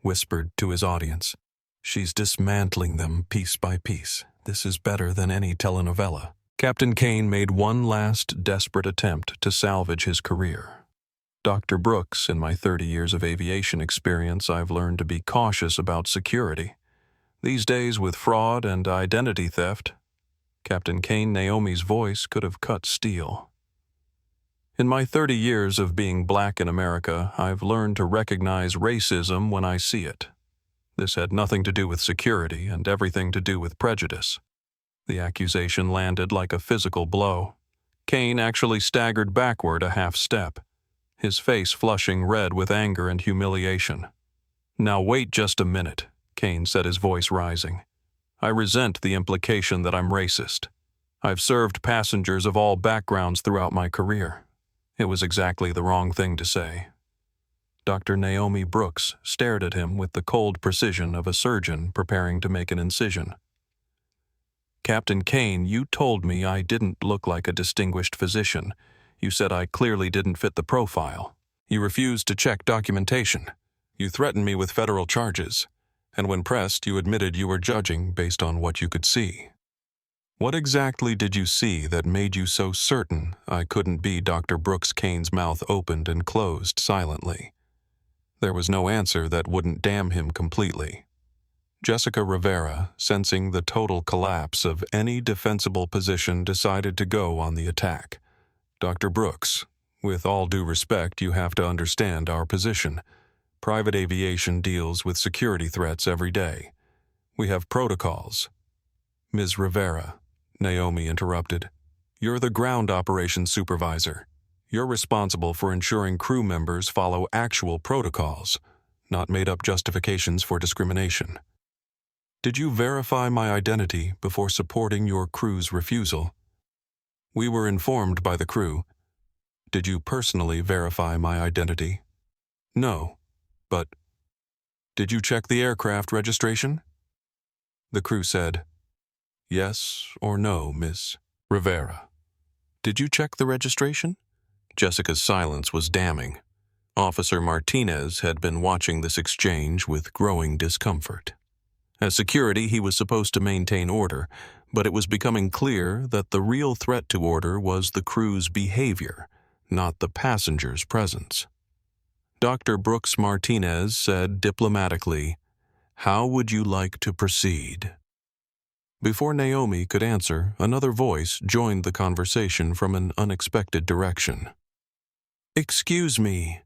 whispered to his audience. "She's dismantling them piece by piece. This is better than any telenovela." Captain Kane made one last desperate attempt to salvage his career. "Dr. Brooks, in my 30 years of aviation experience, I've learned to be cautious about security. These days, with fraud and identity theft," Captain Kane Naomi's voice could have cut steel. "In my 30 years of being black in America, I've learned to recognize racism when I see it. This had nothing to do with security and everything to do with prejudice." The accusation landed like a physical blow. Kane actually staggered backward a half step, his face flushing red with anger and humiliation. "Now wait just a minute," Kane said, his voice rising. "I resent the implication that I'm racist. I've served passengers of all backgrounds throughout my career. It was exactly the wrong thing to say." Dr. Naomi Brooks stared at him with the cold precision of a surgeon preparing to make an incision. "Captain Kane, you told me I didn't look like a distinguished physician. You said I clearly didn't fit the profile. You refused to check documentation. You threatened me with federal charges. And when pressed, you admitted you were judging based on what you could see. What exactly did you see that made you so certain I couldn't be Dr. Brooks?" Kane's mouth opened and closed silently. There was no answer that wouldn't damn him completely. Jessica Rivera, sensing the total collapse of any defensible position, decided to go on the attack. "Dr. Brooks, with all due respect, you have to understand our position. Private aviation deals with security threats every day. We have protocols." "Ms. Rivera," Naomi interrupted, "you're the ground operations supervisor. You're responsible for ensuring crew members follow actual protocols, not made-up justifications for discrimination. Did you verify my identity before supporting your crew's refusal?" "We were informed by the crew." "Did you personally verify my identity?" "No, but—" "Did you check the aircraft registration?" The crew said, "Yes or no, Miss Rivera." "Did you check the registration?" Jessica's silence was damning. Officer Martinez had been watching this exchange with growing discomfort. As security, he was supposed to maintain order, but it was becoming clear that the real threat to order was the crew's behavior, not the passengers' presence. Dr. Brooks Martinez said diplomatically, "How would you like to proceed?" Before Naomi could answer, another voice joined the conversation from an unexpected direction. "Excuse me,"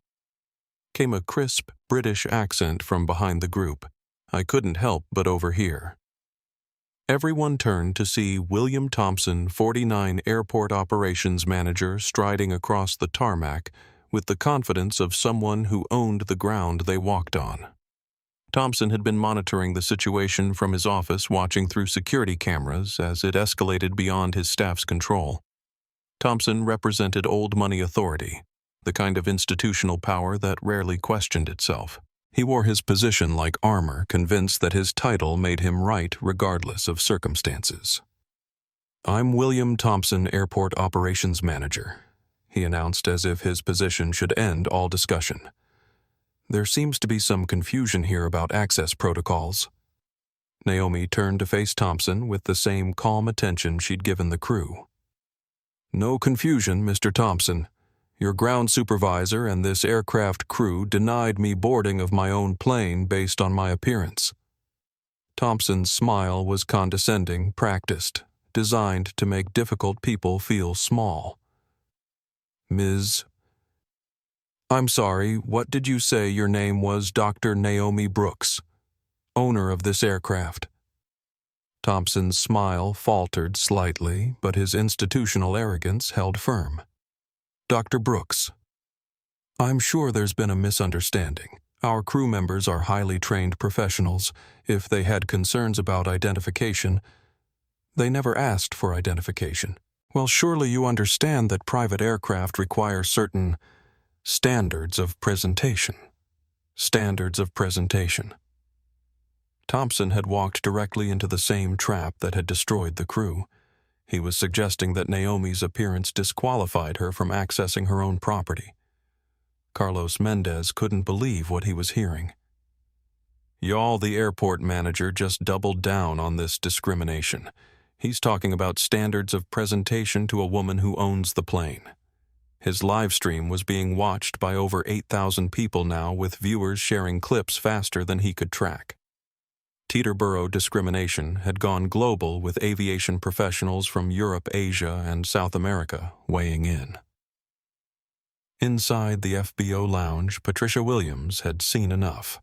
came a crisp British accent from behind the group. I couldn't help but overhear. Everyone turned to see William Thompson, 49 Airport Operations Manager, striding across the tarmac with the confidence of someone who owned the ground they walked on. Thompson had been monitoring the situation from his office, watching through security cameras as it escalated beyond his staff's control. Thompson represented old money authority, the kind of institutional power that rarely questioned itself. He wore his position like armor, convinced that his title made him right regardless of circumstances. "I'm William Thompson, Airport Operations Manager," he announced as if his position should end all discussion. "There seems to be some confusion here about access protocols." Naomi turned to face Thompson with the same calm attention she'd given the crew. "No confusion, Mr. Thompson. Your ground supervisor and this aircraft crew denied me boarding of my own plane based on my appearance." Thompson's smile was condescending, practiced, designed to make difficult people feel small. "Ms. I'm sorry, what did you say your name was? Dr. Naomi Brooks, owner of this aircraft?" Thompson's smile faltered slightly, but his institutional arrogance held firm. "Dr. Brooks, I'm sure there's been a misunderstanding. Our crew members are highly trained professionals. If they had concerns about identification, they never asked for identification." "Well, surely you understand that private aircraft require certain standards of presentation." Standards of presentation. Thompson had walked directly into the same trap that had destroyed the crew. He was suggesting that Naomi's appearance disqualified her from accessing her own property. Carlos Mendez couldn't believe what he was hearing. Y'all, the airport manager, just doubled down on this discrimination. He's talking about standards of presentation to a woman who owns the plane. His live stream was being watched by over 8,000 people now, with viewers sharing clips faster than he could track. Teterboro discrimination had gone global, with aviation professionals from Europe, Asia, and South America weighing in. Inside the FBO lounge, Patricia Williams had seen enough.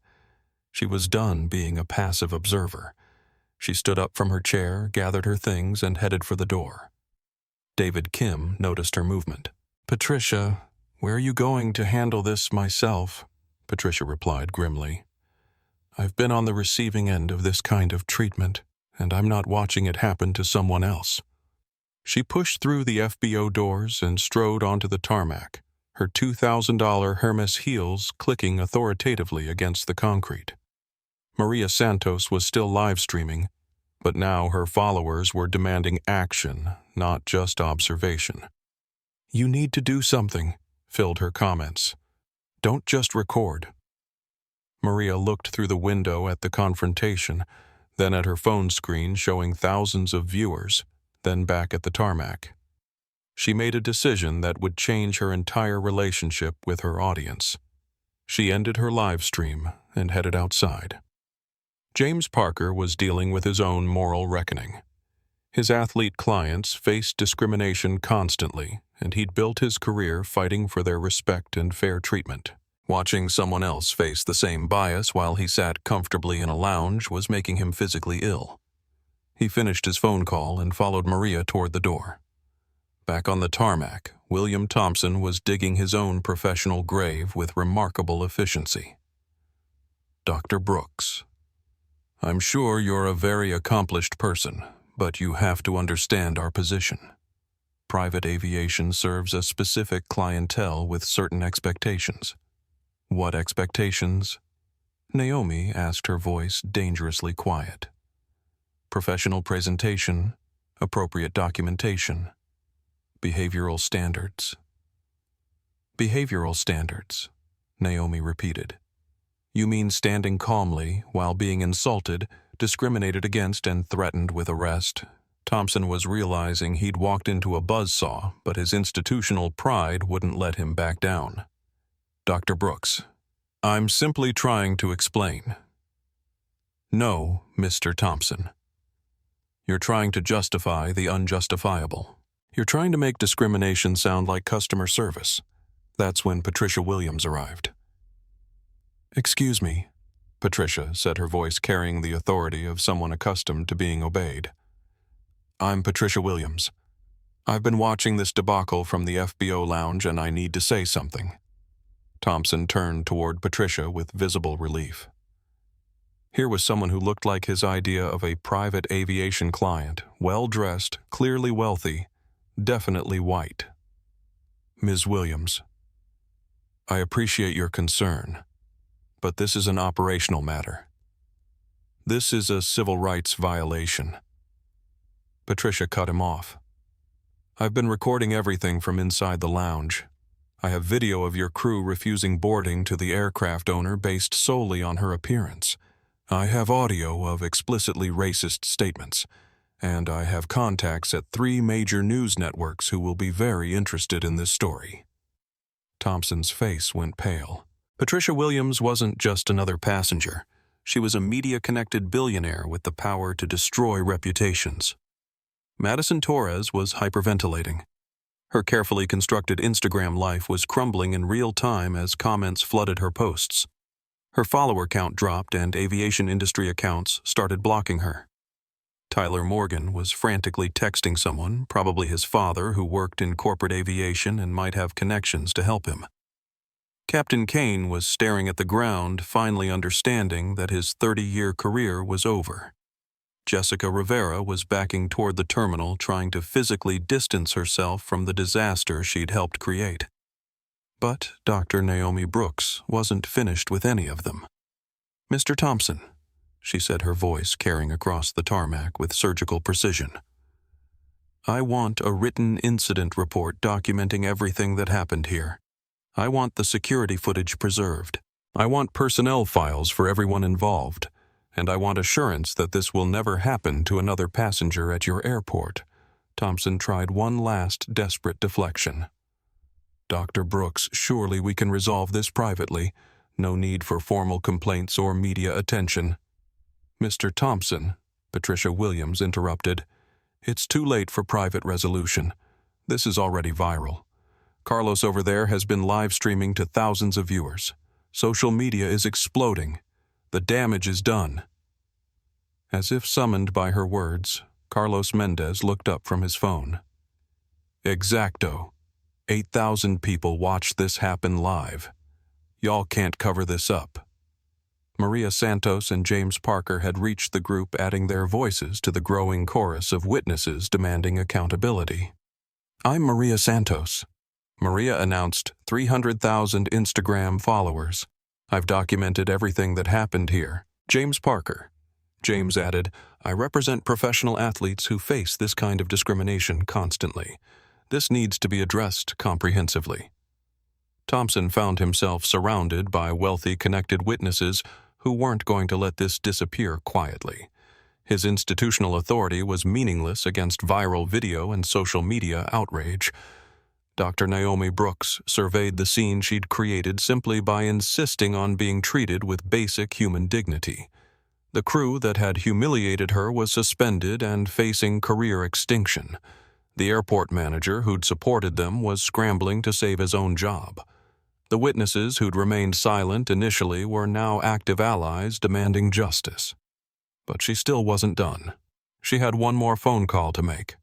She was done being a passive observer. She stood up from her chair, gathered her things, and headed for the door. David Kim noticed her movement. "Patricia, where are you going? To handle this myself," Patricia replied grimly. "I've been on the receiving end of this kind of treatment, and I'm not watching it happen to someone else." She pushed through the FBO doors and strode onto the tarmac, her $2,000 Hermes heels clicking authoritatively against the concrete. Maria Santos was still live streaming, but now her followers were demanding action, not just observation. "You need to do something," filled her comments. "Don't just record." Maria looked through the window at the confrontation, then at her phone screen showing thousands of viewers, then back at the tarmac. She made a decision that would change her entire relationship with her audience. She ended her live stream and headed outside. James Parker was dealing with his own moral reckoning. His athlete clients faced discrimination constantly, and he'd built his career fighting for their respect and fair treatment. Watching someone else face the same bias while he sat comfortably in a lounge was making him physically ill. He finished his phone call and followed Maria toward the door. Back on the tarmac, William Thompson was digging his own professional grave with remarkable efficiency. "Dr. Brooks, I'm sure you're a very accomplished person, but you have to understand our position. Private aviation serves a specific clientele with certain expectations." "What expectations?" Naomi asked, her voice dangerously quiet. "Professional presentation, appropriate documentation, behavioral standards." "Behavioral standards," Naomi repeated. "You mean standing calmly while being insulted, discriminated against, and threatened with arrest?" Thompson was realizing he'd walked into a buzzsaw, but his institutional pride wouldn't let him back down. "Dr. Brooks, I'm simply trying to explain." "No, Mr. Thompson. You're trying to justify the unjustifiable. You're trying to make discrimination sound like customer service." That's when Patricia Williams arrived. "Excuse me," Patricia said, her voice carrying the authority of someone accustomed to being obeyed. "I'm Patricia Williams. I've been watching this debacle from the FBO lounge, and I need to say something." Thompson turned toward Patricia with visible relief. Here was someone who looked like his idea of a private aviation client, well-dressed, clearly wealthy, definitely white. Ms. Williams, I appreciate your concern, but this is an operational matter. This is a civil rights violation. Patricia cut him off. I've been recording everything from inside the lounge. I have video of your crew refusing boarding to the aircraft owner based solely on her appearance. I have audio of explicitly racist statements, and I have contacts at 3 major news networks who will be very interested in this story. Thompson's face went pale. Patricia Williams wasn't just another passenger. She was a media-connected billionaire with the power to destroy reputations. Madison Torres was hyperventilating. Her carefully constructed Instagram life was crumbling in real time as comments flooded her posts. Her follower count dropped and aviation industry accounts started blocking her. Tyler Morgan was frantically texting someone, probably his father, who worked in corporate aviation and might have connections to help him. Captain Kane was staring at the ground, finally understanding that his 30-year career was over. Jessica Rivera was backing toward the terminal, trying to physically distance herself from the disaster she'd helped create. But Dr. Naomi Brooks wasn't finished with any of them. Mr. Thompson, she said, her voice carrying across the tarmac with surgical precision. I want a written incident report documenting everything that happened here. I want the security footage preserved. I want personnel files for everyone involved. And I want assurance that this will never happen to another passenger at your airport. Thompson tried one last desperate deflection. Dr. Brooks, surely we can resolve this privately. No need for formal complaints or media attention. Mr. Thompson, Patricia Williams interrupted. It's too late for private resolution. This is already viral. Carlos over there has been live streaming to thousands of viewers. Social media is exploding. The damage is done. As if summoned by her words, Carlos Mendez looked up from his phone. Exacto. 8,000 people watched this happen live. Y'all can't cover this up. Maria Santos and James Parker had reached the group, adding their voices to the growing chorus of witnesses demanding accountability. I'm Maria Santos. Maria announced 300,000 Instagram followers. I've documented everything that happened here. James Parker. James added, I represent professional athletes who face this kind of discrimination constantly. This needs to be addressed comprehensively. Thompson found himself surrounded by wealthy, connected witnesses who weren't going to let this disappear quietly. His institutional authority was meaningless against viral video and social media outrage. Dr. Naomi Brooks surveyed the scene she'd created simply by insisting on being treated with basic human dignity. The crew that had humiliated her was suspended and facing career extinction. The airport manager who'd supported them was scrambling to save his own job. The witnesses who'd remained silent initially were now active allies demanding justice. But she still wasn't done. She had one more phone call to make.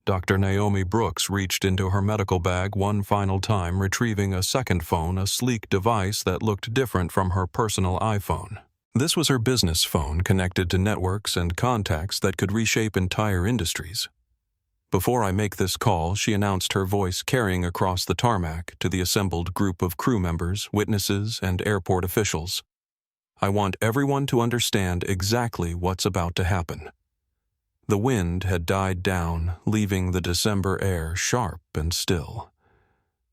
Dr. Naomi Brooks reached into her medical bag one final time, retrieving a second phone, a sleek device that looked different from her personal iPhone. This was her business phone, connected to networks and contacts that could reshape entire industries. Before I make this call, she announced, her voice carrying across the tarmac to the assembled group of crew members, witnesses, and airport officials. I want everyone to understand exactly what's about to happen. The wind had died down, leaving the December air sharp and still.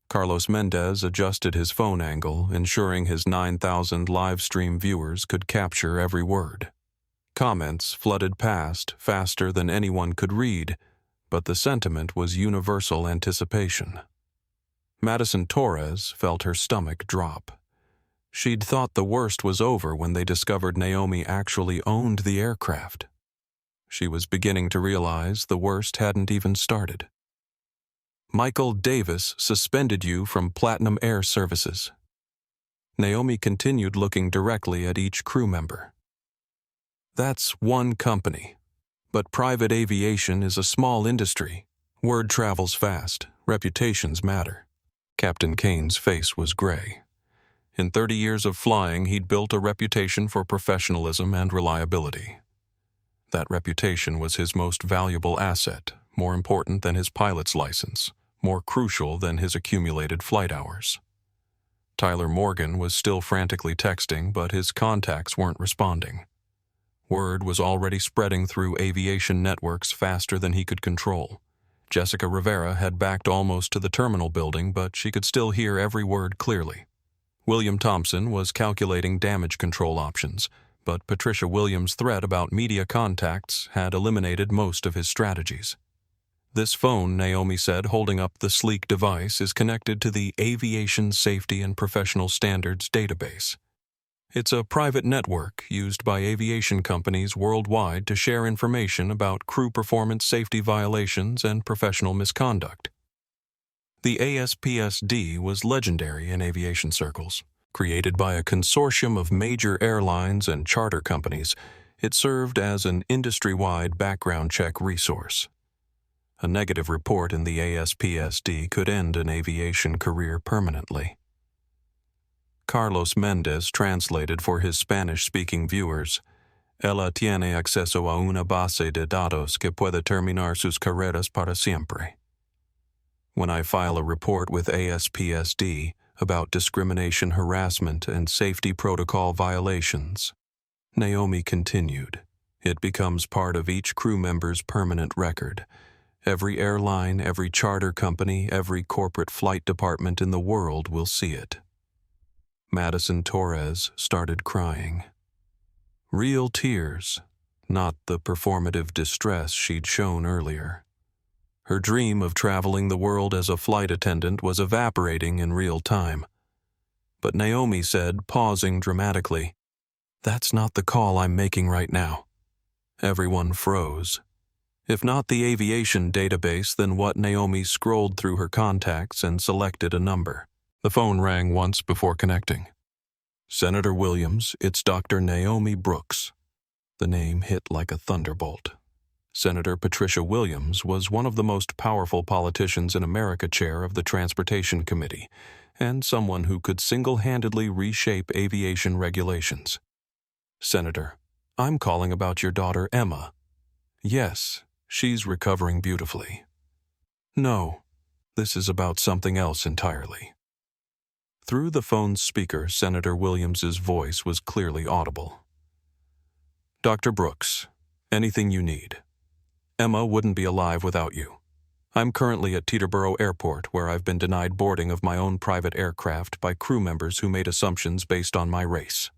Carlos Mendez adjusted his phone angle, ensuring his 9,000 live stream viewers could capture every word. Comments flooded past faster than anyone could read, but the sentiment was universal anticipation. Madison Torres felt her stomach drop. She'd thought the worst was over when they discovered Naomi actually owned the aircraft. She was beginning to realize the worst hadn't even started. Michael Davis suspended you from Platinum Air Services. Naomi continued, looking directly at each crew member. That's one company, but private aviation is a small industry. Word travels fast. Reputations matter. Captain Kane's face was gray. In 30 years of flying, he'd built a reputation for professionalism and reliability. That reputation was his most valuable asset, more important than his pilot's license, more crucial than his accumulated flight hours. Tyler Morgan was still frantically texting, but his contacts weren't responding. Word was already spreading through aviation networks faster than he could control. Jessica Rivera had backed almost to the terminal building, but she could still hear every word clearly. William Thompson was calculating damage control options, but Patricia Williams' threat about media contacts had eliminated most of his strategies. This phone, Naomi said, holding up the sleek device, is connected to the Aviation Safety and Professional Standards database. It's a private network used by aviation companies worldwide to share information about crew performance safety violations and professional misconduct. The ASPSD was legendary in aviation circles. Created by a consortium of major airlines and charter companies, it served as an industry-wide background check resource. A negative report in the ASPSD could end an aviation career permanently. Carlos Mendez translated for his Spanish-speaking viewers. Ella tiene acceso a una base de datos que puede terminar sus carreras para siempre. When I file a report with ASPSD about discrimination, harassment, and safety protocol violations, Naomi continued, it becomes part of each crew member's permanent record. Every airline, every charter company, every corporate flight department in the world will see it. Madison Torres started crying. Real tears, not the performative distress she'd shown earlier. Her dream of traveling the world as a flight attendant was evaporating in real time. But Naomi said, pausing dramatically, "That's not the call I'm making right now." Everyone froze. If not the aviation database, then what? Naomi scrolled through her contacts and selected a number. The phone rang once before connecting. Senator Williams, it's Dr. Naomi Brooks. The name hit like a thunderbolt. Senator Patricia Williams was one of the most powerful politicians in America, chair of the Transportation Committee, and someone who could single-handedly reshape aviation regulations. Senator, I'm calling about your daughter Emma. Yes, she's recovering beautifully. No, this is about something else entirely. Through the phone's speaker, Senator Williams's voice was clearly audible. Dr. Brooks, anything you need. Emma wouldn't be alive without you. I'm currently at Teterboro Airport, where I've been denied boarding of my own private aircraft by crew members who made assumptions based on my race.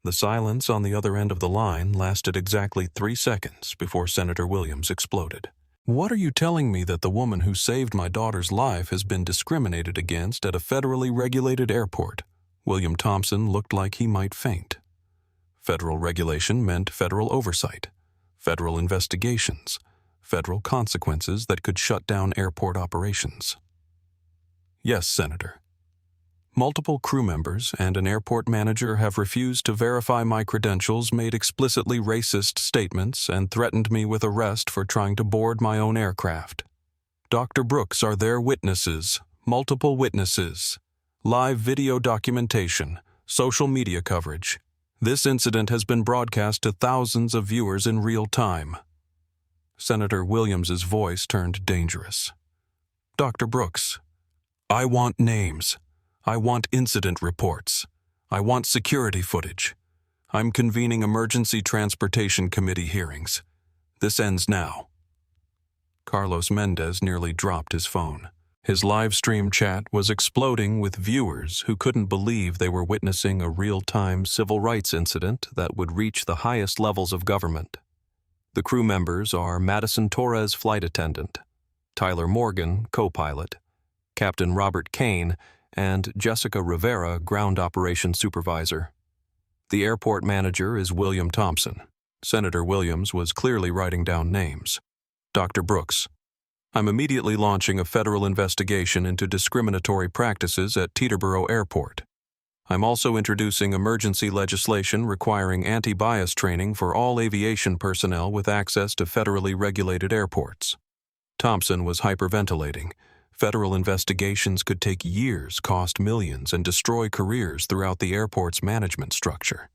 The silence on the other end of the line lasted exactly 3 seconds before Senator Williams exploded. What are you telling me, that the woman who saved my daughter's life has been discriminated against at a federally regulated airport? William Thompson looked like he might faint. Federal regulation meant federal oversight, federal investigations, federal consequences that could shut down airport operations. Yes, Senator. Multiple crew members and an airport manager have refused to verify my credentials, made explicitly racist statements, and threatened me with arrest for trying to board my own aircraft. Dr. Brooks are their witnesses, multiple witnesses, live video documentation, social media coverage. This incident has been broadcast to thousands of viewers in real time. Senator Williams's voice turned dangerous. Dr. Brooks, I want names. I want incident reports. I want security footage. I'm convening emergency transportation committee hearings. This ends now. Carlos Mendez nearly dropped his phone. His live stream chat was exploding with viewers who couldn't believe they were witnessing a real-time civil rights incident that would reach the highest levels of government. The crew members are Madison Torres, flight attendant, Tyler Morgan, co-pilot, Captain Robert Kane, and Jessica Rivera, ground operations supervisor. The airport manager is William Thompson. Senator Williams was clearly writing down names. Dr. Brooks, I'm immediately launching a federal investigation into discriminatory practices at Teterboro Airport. I'm also introducing emergency legislation requiring anti-bias training for all aviation personnel with access to federally regulated airports. Thompson was hyperventilating, Federal investigations could take years, cost millions, and destroy careers throughout the airport's management structure.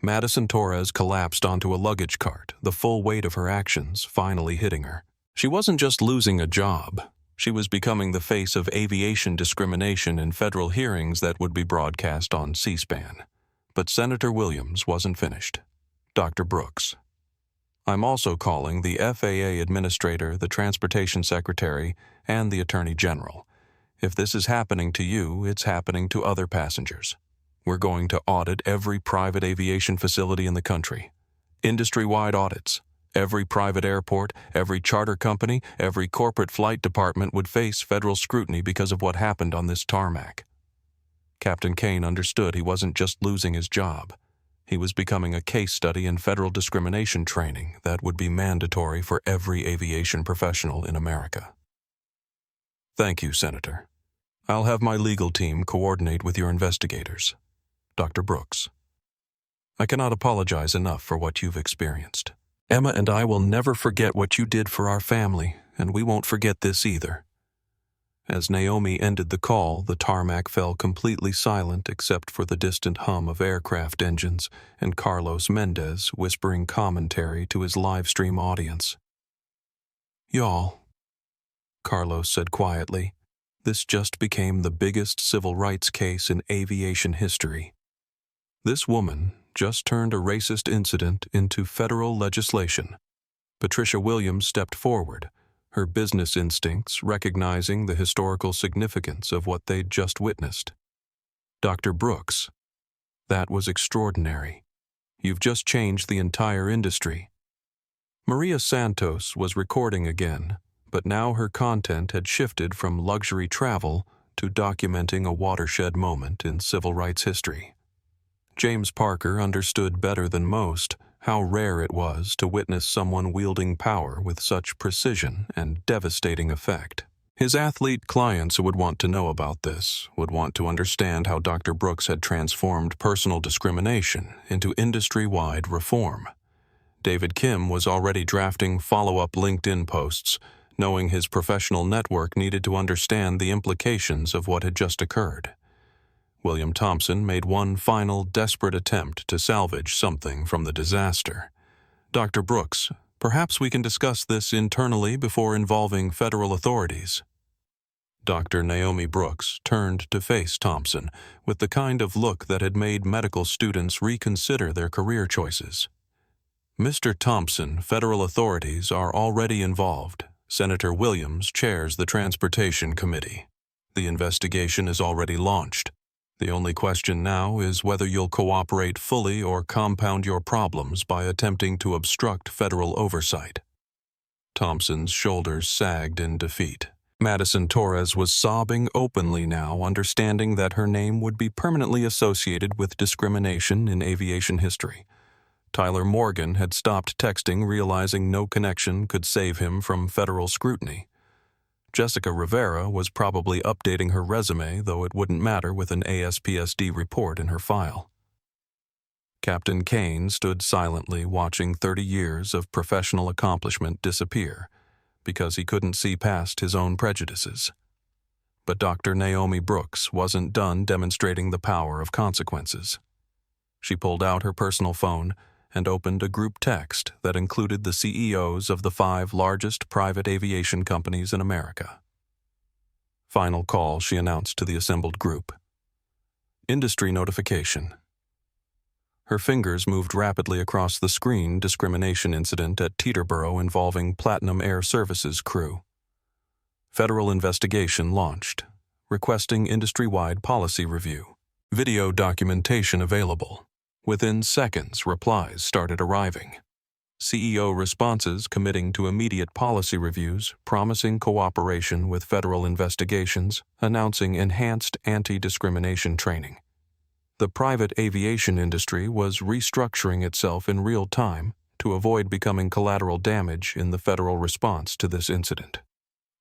Madison Torres collapsed onto a luggage cart, the full weight of her actions finally hitting her. She wasn't just losing a job. She was becoming the face of aviation discrimination in federal hearings that would be broadcast on C-SPAN. But Senator Williams wasn't finished. Dr. Brooks. I'm also calling the FAA Administrator, the Transportation Secretary, and the Attorney General. If this is happening to you, it's happening to other passengers. We're going to audit every private aviation facility in the country. Industry-wide audits. Every private airport, every charter company, every corporate flight department would face federal scrutiny because of what happened on this tarmac. Captain Kane understood he wasn't just losing his job. He was becoming a case study in federal discrimination training that would be mandatory for every aviation professional in America. Thank you, Senator. I'll have my legal team coordinate with your investigators. Dr. Brooks. I cannot apologize enough for what you've experienced. Emma and I will never forget what you did for our family, and we won't forget this either. As Naomi ended the call, the tarmac fell completely silent except for the distant hum of aircraft engines and Carlos Mendez whispering commentary to his live stream audience. Y'all, Carlos said quietly, this just became the biggest civil rights case in aviation history. This woman just turned a racist incident into federal legislation. Patricia Williams stepped forward, her business instincts recognizing the historical significance of what they'd just witnessed. Dr. Brooks, that was extraordinary. You've just changed the entire industry. Maria Santos was recording again, but now her content had shifted from luxury travel to documenting a watershed moment in civil rights history. James Parker understood better than most how rare it was to witness someone wielding power with such precision and devastating effect. His athlete clients would want to know about this, would want to understand how Dr. Brooks had transformed personal discrimination into industry-wide reform. David Kim was already drafting follow-up LinkedIn posts, knowing his professional network needed to understand the implications of what had just occurred. William Thompson made one final desperate attempt to salvage something from the disaster. Dr. Brooks, perhaps we can discuss this internally before involving federal authorities. Dr. Naomi Brooks turned to face Thompson with the kind of look that had made medical students reconsider their career choices. Mr. Thompson, federal authorities are already involved. Senator Williams chairs the Transportation Committee. The investigation is already launched. The only question now is whether you'll cooperate fully or compound your problems by attempting to obstruct federal oversight. Thompson's shoulders sagged in defeat. Madison Torres was sobbing openly now, understanding that her name would be permanently associated with discrimination in aviation history. Tyler Morgan had stopped texting, realizing no connection could save him from federal scrutiny. Jessica Rivera was probably updating her resume, though it wouldn't matter with an ASPSD report in her file. Captain Kane stood silently watching 30 years of professional accomplishment disappear because he couldn't see past his own prejudices. But Dr. Naomi Brooks wasn't done demonstrating the power of consequences. She pulled out her personal phone and opened a group text that included the CEOs of the 5 largest private aviation companies in America. Final call, she announced to the assembled group. Industry notification. Her fingers moved rapidly across the screen. Discrimination incident at Teterboro involving Platinum Air Services crew. Federal investigation launched, requesting industry-wide policy review. Video documentation available. Within seconds, replies started arriving. CEO responses committing to immediate policy reviews, promising cooperation with federal investigations, announcing enhanced anti-discrimination training. The private aviation industry was restructuring itself in real time to avoid becoming collateral damage in the federal response to this incident.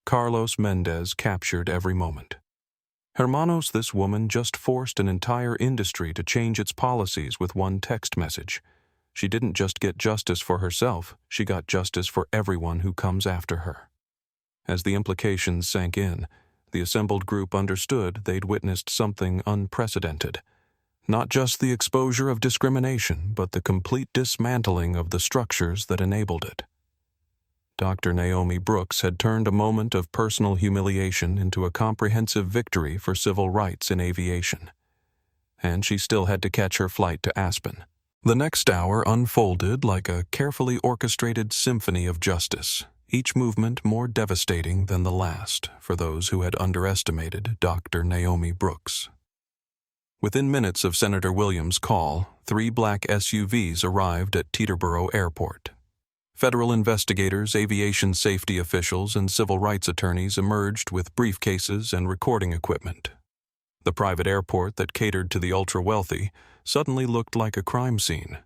Carlos Mendez captured every moment. Hermanos, this woman just forced an entire industry to change its policies with one text message. She didn't just get justice for herself, she got justice for everyone who comes after her. As the implications sank in, the assembled group understood they'd witnessed something unprecedented. Not just the exposure of discrimination, but the complete dismantling of the structures that enabled it. Dr. Naomi Brooks had turned a moment of personal humiliation into a comprehensive victory for civil rights in aviation. And she still had to catch her flight to Aspen. The next hour unfolded like a carefully orchestrated symphony of justice, each movement more devastating than the last for those who had underestimated Dr. Naomi Brooks. Within minutes of Senator Williams' call, 3 black SUVs arrived at Teterboro Airport. Federal investigators, aviation safety officials, and civil rights attorneys emerged with briefcases and recording equipment. The private airport that catered to the ultra-wealthy suddenly looked like a crime scene.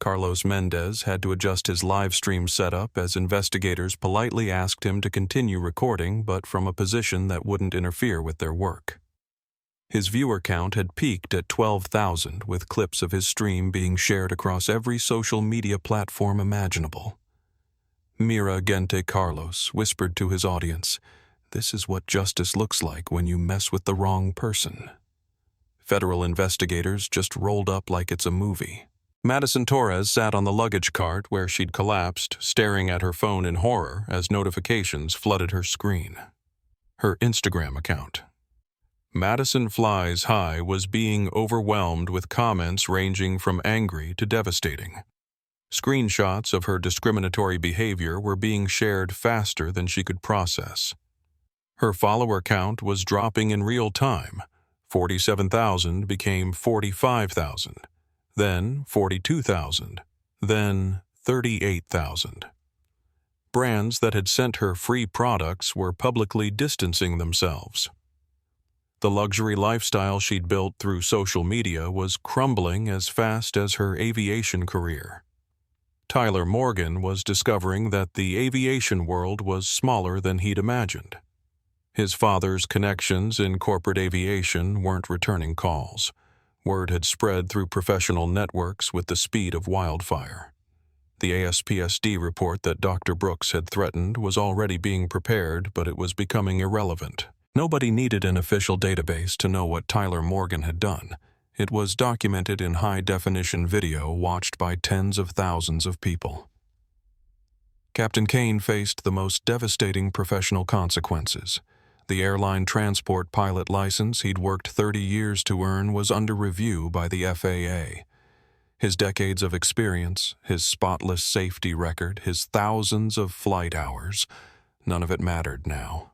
Carlos Mendez had to adjust his live stream setup as investigators politely asked him to continue recording, but from a position that wouldn't interfere with their work. His viewer count had peaked at 12,000, with clips of his stream being shared across every social media platform imaginable. Mira Gente Carlos whispered to his audience, "This is what justice looks like when you mess with the wrong person." Federal investigators just rolled up like it's a movie. Madison Torres sat on the luggage cart where she'd collapsed, staring at her phone in horror as notifications flooded her screen. Her Instagram account. Madison Flies High was being overwhelmed with comments ranging from angry to devastating. Screenshots of her discriminatory behavior were being shared faster than she could process. Her follower count was dropping in real time. 47,000 became 45,000, then 42,000, then 38,000. Brands that had sent her free products were publicly distancing themselves. The luxury lifestyle she'd built through social media was crumbling as fast as her aviation career. Tyler Morgan was discovering that the aviation world was smaller than he'd imagined. His father's connections in corporate aviation weren't returning calls. Word had spread through professional networks with the speed of wildfire. The ASPSD report that Dr. Brooks had threatened was already being prepared, but it was becoming irrelevant. Nobody needed an official database to know what Tyler Morgan had done. It was documented in high-definition video watched by tens of thousands of people. Captain Kane faced the most devastating professional consequences. The airline transport pilot license he'd worked 30 years to earn was under review by the FAA. His decades of experience, his spotless safety record, his thousands of flight hours, none of it mattered now.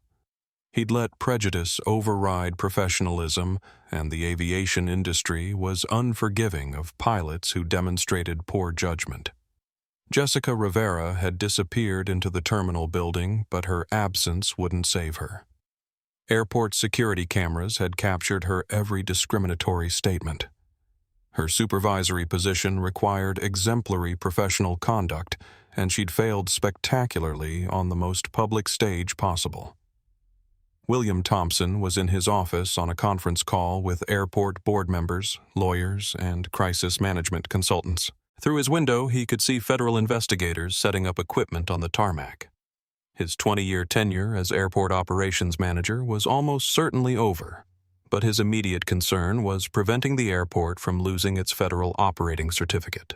He'd let prejudice override professionalism, and the aviation industry was unforgiving of pilots who demonstrated poor judgment. Jessica Rivera had disappeared into the terminal building, but her absence wouldn't save her. Airport security cameras had captured her every discriminatory statement. Her supervisory position required exemplary professional conduct, and she'd failed spectacularly on the most public stage possible. William Thompson was in his office on a conference call with airport board members, lawyers, and crisis management consultants. Through his window, he could see federal investigators setting up equipment on the tarmac. His 20-year tenure as airport operations manager was almost certainly over, but his immediate concern was preventing the airport from losing its federal operating certificate.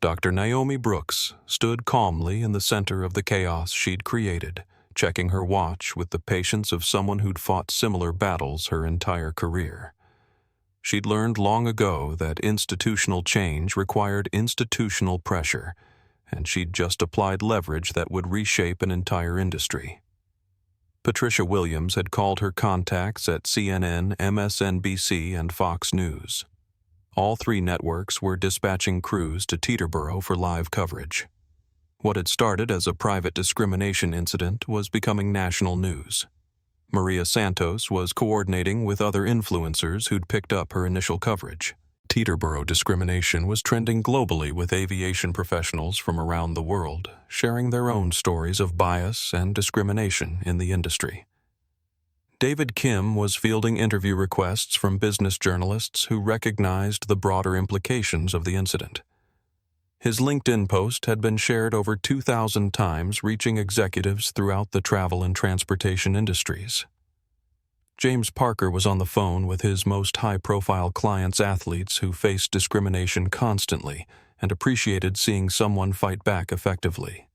Dr. Naomi Brooks stood calmly in the center of the chaos she'd created, checking her watch with the patience of someone who'd fought similar battles her entire career. She'd learned long ago that institutional change required institutional pressure, and she'd just applied leverage that would reshape an entire industry. Patricia Williams had called her contacts at CNN, MSNBC, and Fox News. All 3 networks were dispatching crews to Teterboro for live coverage. What had started as a private discrimination incident was becoming national news. Maria Santos was coordinating with other influencers who'd picked up her initial coverage. Teterboro discrimination was trending globally, with aviation professionals from around the world sharing their own stories of bias and discrimination in the industry. David Kim was fielding interview requests from business journalists who recognized the broader implications of the incident. His LinkedIn post had been shared over 2,000 times, reaching executives throughout the travel and transportation industries. James Parker was on the phone with his most high-profile clients' athletes who faced discrimination constantly and appreciated seeing someone fight back effectively.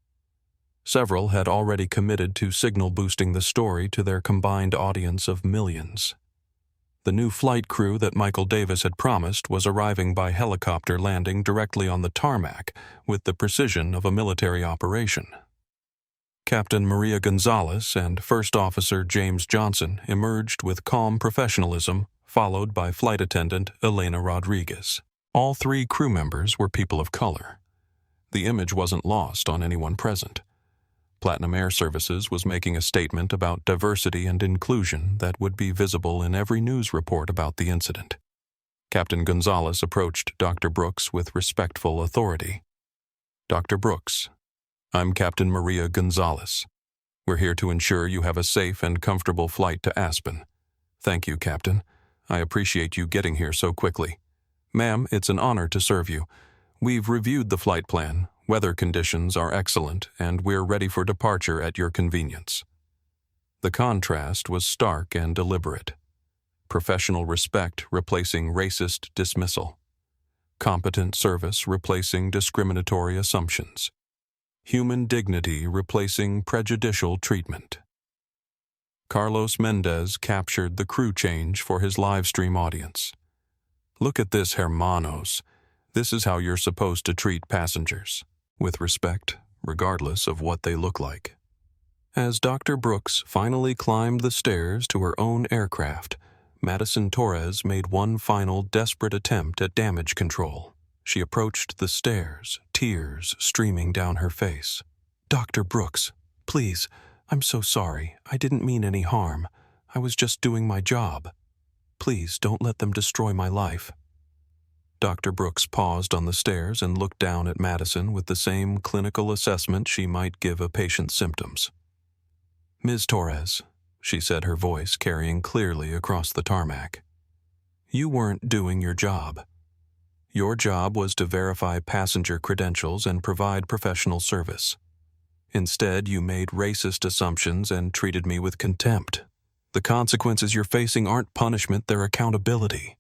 Several had already committed to signal-boosting the story to their combined audience of millions. The new flight crew that Michael Davis had promised was arriving by helicopter, landing directly on the tarmac with the precision of a military operation. Captain Maria Gonzalez and First Officer James Johnson emerged with calm professionalism, followed by Flight Attendant Elena Rodriguez. All three crew members were people of color. The image wasn't lost on anyone present. Platinum Air Services was making a statement about diversity and inclusion that would be visible in every news report about the incident. Captain Gonzalez approached Dr. Brooks with respectful authority. "Dr. Brooks, I'm Captain Maria Gonzalez. We're here to ensure you have a safe and comfortable flight to Aspen. Thank you, Captain. I appreciate you getting here so quickly. Ma'am, it's an honor to serve you. We've reviewed the flight plan. Weather conditions are excellent, and we're ready for departure at your convenience." The contrast was stark and deliberate. Professional respect replacing racist dismissal. Competent service replacing discriminatory assumptions. Human dignity replacing prejudicial treatment. Carlos Mendez captured the crew change for his livestream audience. "Look at this, hermanos. This is how you're supposed to treat passengers, with respect, regardless of what they look like." As Dr. Brooks finally climbed the stairs to her own aircraft, Madison Torres made one final desperate attempt at damage control. She approached the stairs, tears streaming down her face. "Dr. Brooks, please, I'm so sorry. I didn't mean any harm. I was just doing my job. Please don't let them destroy my life." Dr. Brooks paused on the stairs and looked down at Madison with the same clinical assessment she might give a patient's symptoms. "Ms. Torres," she said, her voice carrying clearly across the tarmac, "you weren't doing your job. Your job was to verify passenger credentials and provide professional service. Instead, you made racist assumptions and treated me with contempt. The consequences you're facing aren't punishment, they're accountability."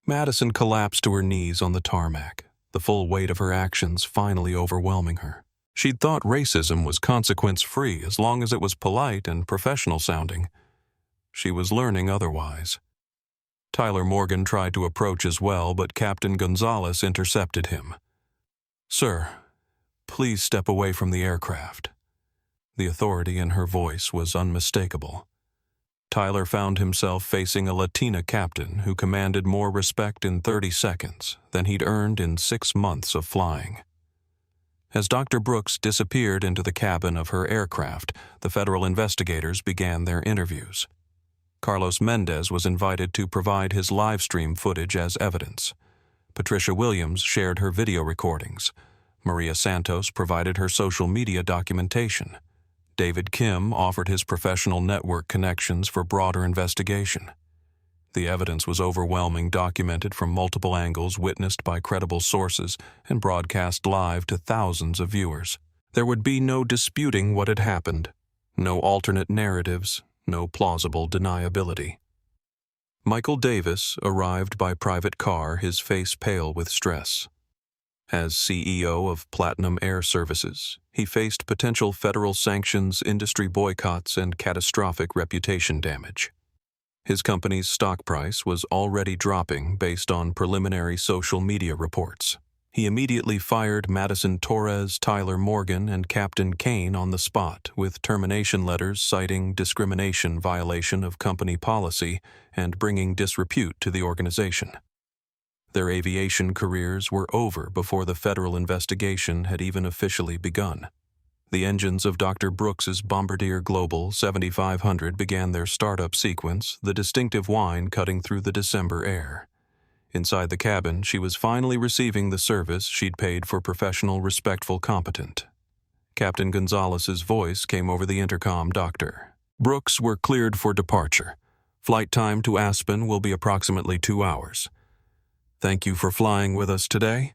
Madison collapsed to her knees on the tarmac, the full weight of her actions finally overwhelming her. She'd thought racism was consequence-free as long as it was polite and professional-sounding. She was learning otherwise. Tyler Morgan tried to approach as well, but Captain Gonzalez intercepted him. "Sir, please step away from the aircraft." The authority in her voice was unmistakable. Tyler found himself facing a Latina captain who commanded more respect in 30 seconds than he'd earned in 6 months of flying. As Dr. Brooks disappeared into the cabin of her aircraft, the federal investigators began their interviews. Carlos Mendez was invited to provide his live stream footage as evidence. Patricia Williams shared her video recordings. Maria Santos provided her social media documentation. David Kim offered his professional network connections for broader investigation. The evidence was overwhelming, documented from multiple angles, witnessed by credible sources, and broadcast live to thousands of viewers. There would be no disputing what had happened, no alternate narratives, no plausible deniability. Michael Davis arrived by private car, his face pale with stress. As CEO of Platinum Air Services, he faced potential federal sanctions, industry boycotts, and catastrophic reputation damage. His company's stock price was already dropping based on preliminary social media reports. He immediately fired Madison Torres, Tyler Morgan, and Captain Kane on the spot with termination letters citing discrimination, violation of company policy, and bringing disrepute to the organization. Their aviation careers were over before the federal investigation had even officially begun. The engines of Dr. Brooks's Bombardier Global 7500 began their startup sequence, the distinctive whine cutting through the December air. Inside the cabin, she was finally receiving the service she'd paid for: professional, respectful, competent. Captain Gonzalez's voice came over the intercom. "Dr. Brooks, we're cleared for departure. Flight time to Aspen will be approximately 2 hours. Thank you for flying with us today."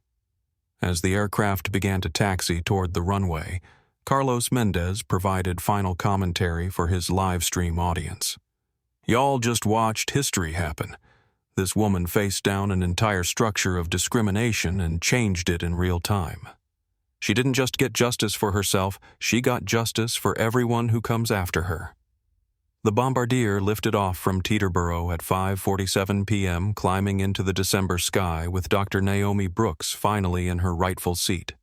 As the aircraft began to taxi toward the runway, Carlos Mendez provided final commentary for his live stream audience. "Y'all just watched history happen. This woman faced down an entire structure of discrimination and changed it in real time. She didn't just get justice for herself, she got justice for everyone who comes after her." The Bombardier lifted off from Teterboro at 5:47 p.m., climbing into the December sky with Dr. Naomi Brooks finally in her rightful seat.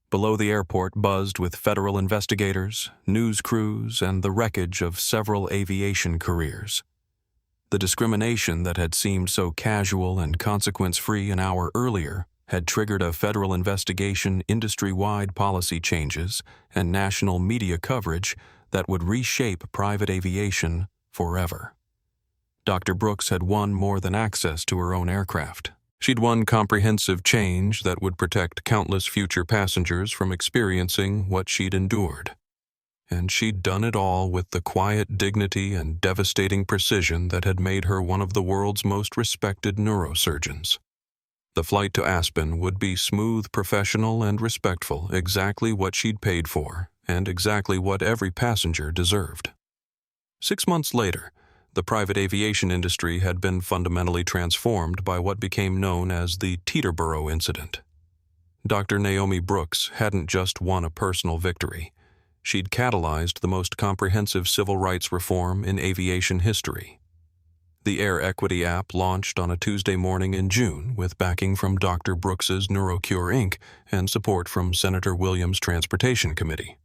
Below the airport buzzed with federal investigators, news crews, and the wreckage of several aviation careers. The discrimination that had seemed so casual and consequence-free an hour earlier had triggered a federal investigation, industry-wide policy changes, and national media coverage that would reshape private aviation forever. Dr. Brooks had won more than access to her own aircraft. She'd won comprehensive change that would protect countless future passengers from experiencing what she'd endured. And she'd done it all with the quiet dignity and devastating precision that had made her one of the world's most respected neurosurgeons. The flight to Aspen would be smooth, professional, and respectful, exactly what she'd paid for, and exactly what every passenger deserved. 6 months later, the private aviation industry had been fundamentally transformed by what became known as the Teterboro incident. Dr. Naomi Brooks hadn't just won a personal victory. She'd catalyzed the most comprehensive civil rights reform in aviation history. The Air Equity app launched on a Tuesday morning in June with backing from Dr. Brooks's NeuroCure Inc. and support from Senator Williams' Transportation Committee.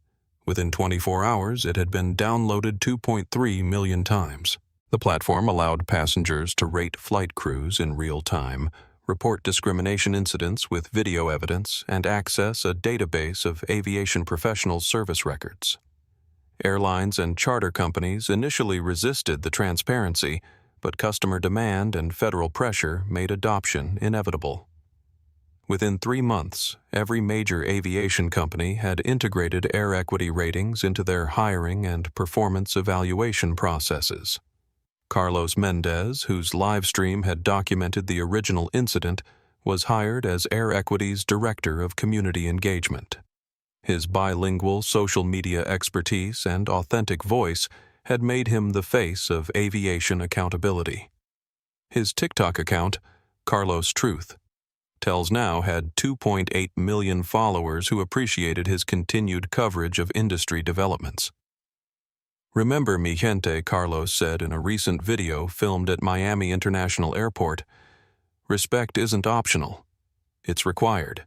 Within 24 hours, it had been downloaded 2.3 million times. The platform allowed passengers to rate flight crews in real time, report discrimination incidents with video evidence, and access a database of aviation professionals' service records. Airlines and charter companies initially resisted the transparency, but customer demand and federal pressure made adoption inevitable. Within 3 months, every major aviation company had integrated Air Equity ratings into their hiring and performance evaluation processes. Carlos Mendez, whose live stream had documented the original incident, was hired as Air Equity's Director of Community Engagement. His bilingual social media expertise and authentic voice had made him the face of aviation accountability. His TikTok account, Carlos Truth, Tells now had 2.8 million followers who appreciated his continued coverage of industry developments. "Remember, mi gente," Carlos said in a recent video filmed at Miami International Airport, "respect isn't optional. It's required.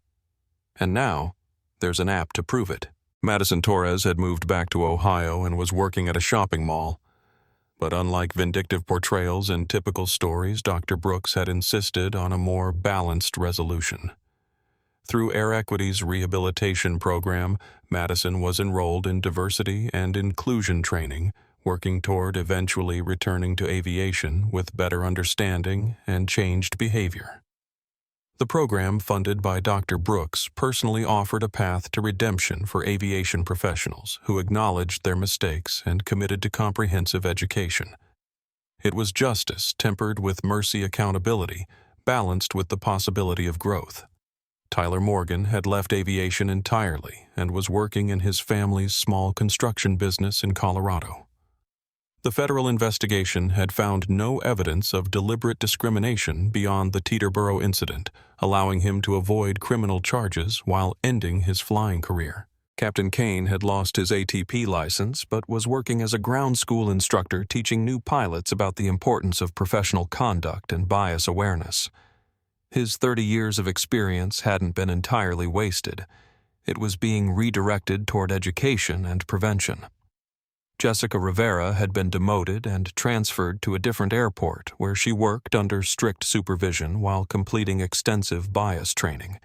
And now, there's an app to prove it." Madison Torres had moved back to Ohio and was working at a shopping mall. But unlike vindictive portrayals in typical stories, Dr. Brooks had insisted on a more balanced resolution. Through Air Equity's rehabilitation program, Madison was enrolled in diversity and inclusion training, working toward eventually returning to aviation with better understanding and changed behavior. The program, funded by Dr. Brooks, personally offered a path to redemption for aviation professionals who acknowledged their mistakes and committed to comprehensive education. It was justice tempered with mercy accountability, balanced with the possibility of growth. Tyler Morgan had left aviation entirely and was working in his family's small construction business in Colorado. The federal investigation had found no evidence of deliberate discrimination beyond the Teterboro incident, allowing him to avoid criminal charges while ending his flying career. Captain Kane had lost his ATP license but was working as a ground school instructor teaching new pilots about the importance of professional conduct and bias awareness. His 30 years of experience hadn't been entirely wasted. It was being redirected toward education and prevention. Jessica Rivera had been demoted and transferred to a different airport where she worked under strict supervision while completing extensive bias training.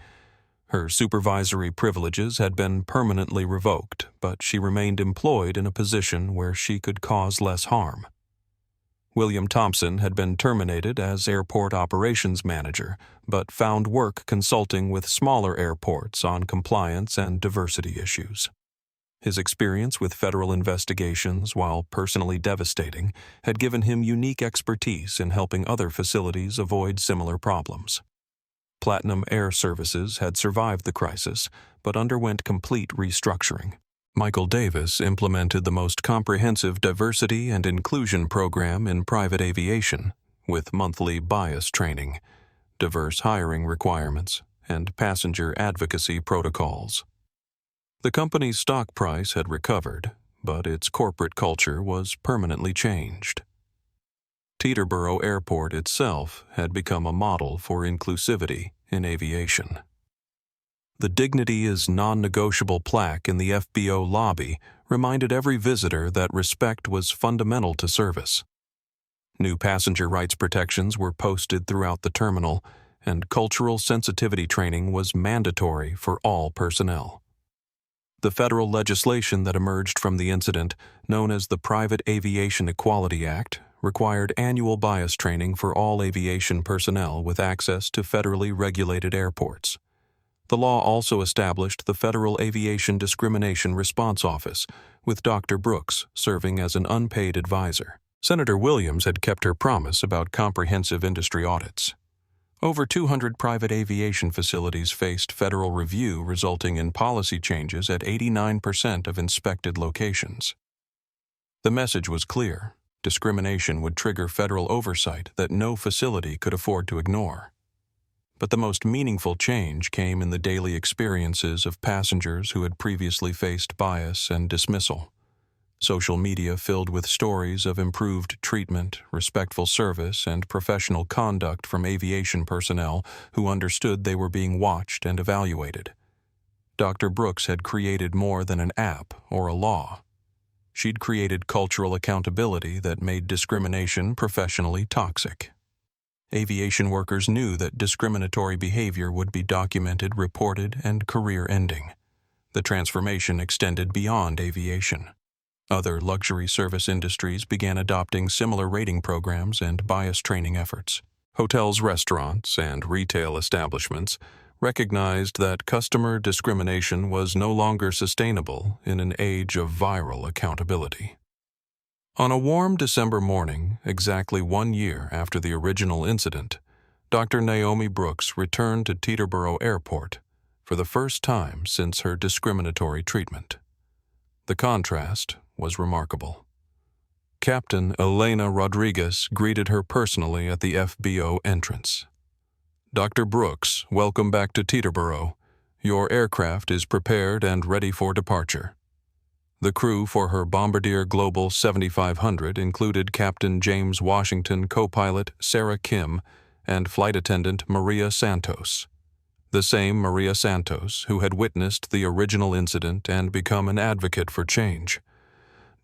Her supervisory privileges had been permanently revoked, but she remained employed in a position where she could cause less harm. William Thompson had been terminated as airport operations manager, but found work consulting with smaller airports on compliance and diversity issues. His experience with federal investigations, while personally devastating, had given him unique expertise in helping other facilities avoid similar problems. Platinum Air Services had survived the crisis, but underwent complete restructuring. Michael Davis implemented the most comprehensive diversity and inclusion program in private aviation, with monthly bias training, diverse hiring requirements, and passenger advocacy protocols. The company's stock price had recovered, but its corporate culture was permanently changed. Teterboro Airport itself had become a model for inclusivity in aviation. The Dignity is Non-Negotiable plaque in the FBO lobby reminded every visitor that respect was fundamental to service. New passenger rights protections were posted throughout the terminal, and cultural sensitivity training was mandatory for all personnel. The federal legislation that emerged from the incident, known as the Private Aviation Equality Act, required annual bias training for all aviation personnel with access to federally regulated airports. The law also established the Federal Aviation Discrimination Response Office, with Dr. Brooks serving as an unpaid advisor. Senator Williams had kept her promise about comprehensive industry audits. Over 200 private aviation facilities faced federal review, resulting in policy changes at 89% of inspected locations. The message was clear: discrimination would trigger federal oversight that no facility could afford to ignore. But the most meaningful change came in the daily experiences of passengers who had previously faced bias and dismissal. Social media filled with stories of improved treatment, respectful service, and professional conduct from aviation personnel who understood they were being watched and evaluated. Dr. Brooks had created more than an app or a law. She'd created cultural accountability that made discrimination professionally toxic. Aviation workers knew that discriminatory behavior would be documented, reported, and career-ending. The transformation extended beyond aviation. Other luxury service industries began adopting similar rating programs and bias training efforts. Hotels, restaurants, and retail establishments recognized that customer discrimination was no longer sustainable in an age of viral accountability. On a warm December morning, exactly 1 year after the original incident, Dr. Naomi Brooks returned to Teterboro Airport for the first time since her discriminatory treatment. The contrast was remarkable. Captain Elena Rodriguez greeted her personally at the FBO entrance. "Dr. Brooks, welcome back to Teterboro. Your aircraft is prepared and ready for departure." The crew for her Bombardier Global 7500 included Captain James Washington, co-pilot Sarah Kim, and flight attendant Maria Santos. The same Maria Santos who had witnessed the original incident and become an advocate for change.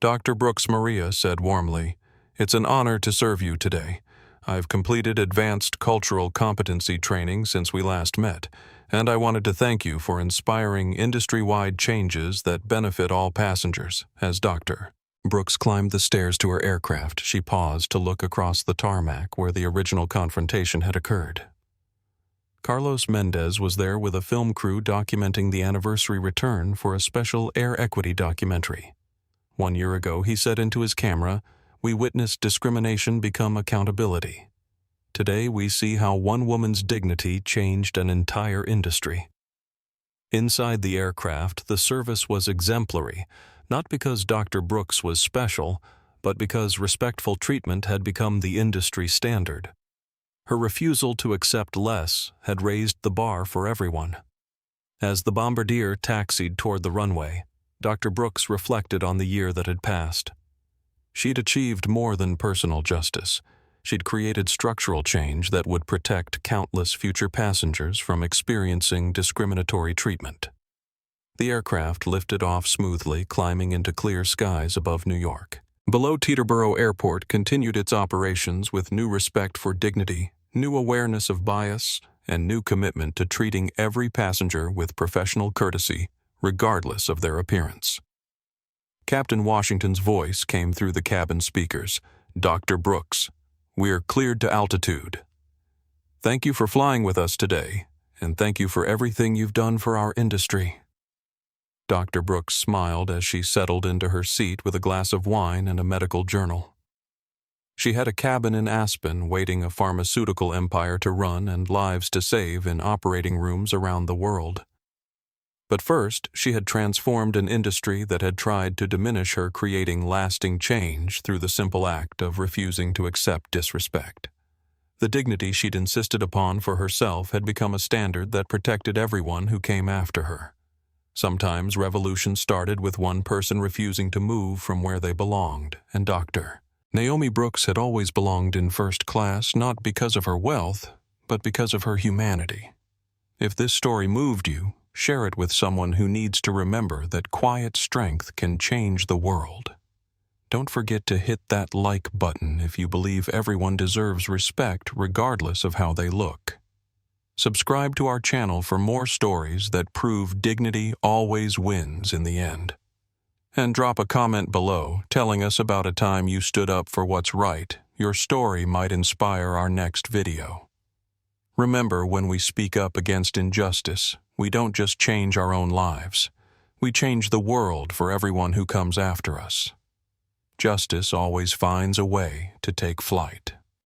Dr. Brooks Maria said warmly, "It's an honor to serve you today. I've completed advanced cultural competency training since we last met, and I wanted to thank you for inspiring industry-wide changes that benefit all passengers." As Dr. Brooks climbed the stairs to her aircraft, she paused to look across the tarmac where the original confrontation had occurred. Carlos Mendez was there with a film crew documenting the anniversary return for a special Air Equity documentary. 1 year ago, he said into his camera, "We witnessed discrimination become accountability. Today, we see how one woman's dignity changed an entire industry." Inside the aircraft, the service was exemplary, not because Dr. Brooks was special, but because respectful treatment had become the industry standard. Her refusal to accept less had raised the bar for everyone. As the Bombardier taxied toward the runway, Dr. Brooks reflected on the year that had passed. She'd achieved more than personal justice. She'd created structural change that would protect countless future passengers from experiencing discriminatory treatment. The aircraft lifted off smoothly, climbing into clear skies above New York. Below Teterboro Airport continued its operations with new respect for dignity, new awareness of bias, and new commitment to treating every passenger with professional courtesy, regardless of their appearance. Captain Washington's voice came through the cabin speakers. "Dr. Brooks, we're cleared to altitude. Thank you for flying with us today, and thank you for everything you've done for our industry." Dr. Brooks smiled as she settled into her seat with a glass of wine and a medical journal. She had a cabin in Aspen waiting a pharmaceutical empire to run and lives to save in operating rooms around the world. But first, she had transformed an industry that had tried to diminish her, creating lasting change through the simple act of refusing to accept disrespect. The dignity she'd insisted upon for herself had become a standard that protected everyone who came after her. Sometimes revolutions started with one person refusing to move from where they belonged, and Dr. Naomi Brooks had always belonged in first class, not because of her wealth, but because of her humanity. If this story moved you, share it with someone who needs to remember that quiet strength can change the world. Don't forget to hit that like button if you believe everyone deserves respect regardless of how they look. Subscribe to our channel for more stories that prove dignity always wins in the end. And drop a comment below telling us about a time you stood up for what's right. Your story might inspire our next video. Remember, when we speak up against injustice, we don't just change our own lives. We change the world for everyone who comes after us. Justice always finds a way to take flight.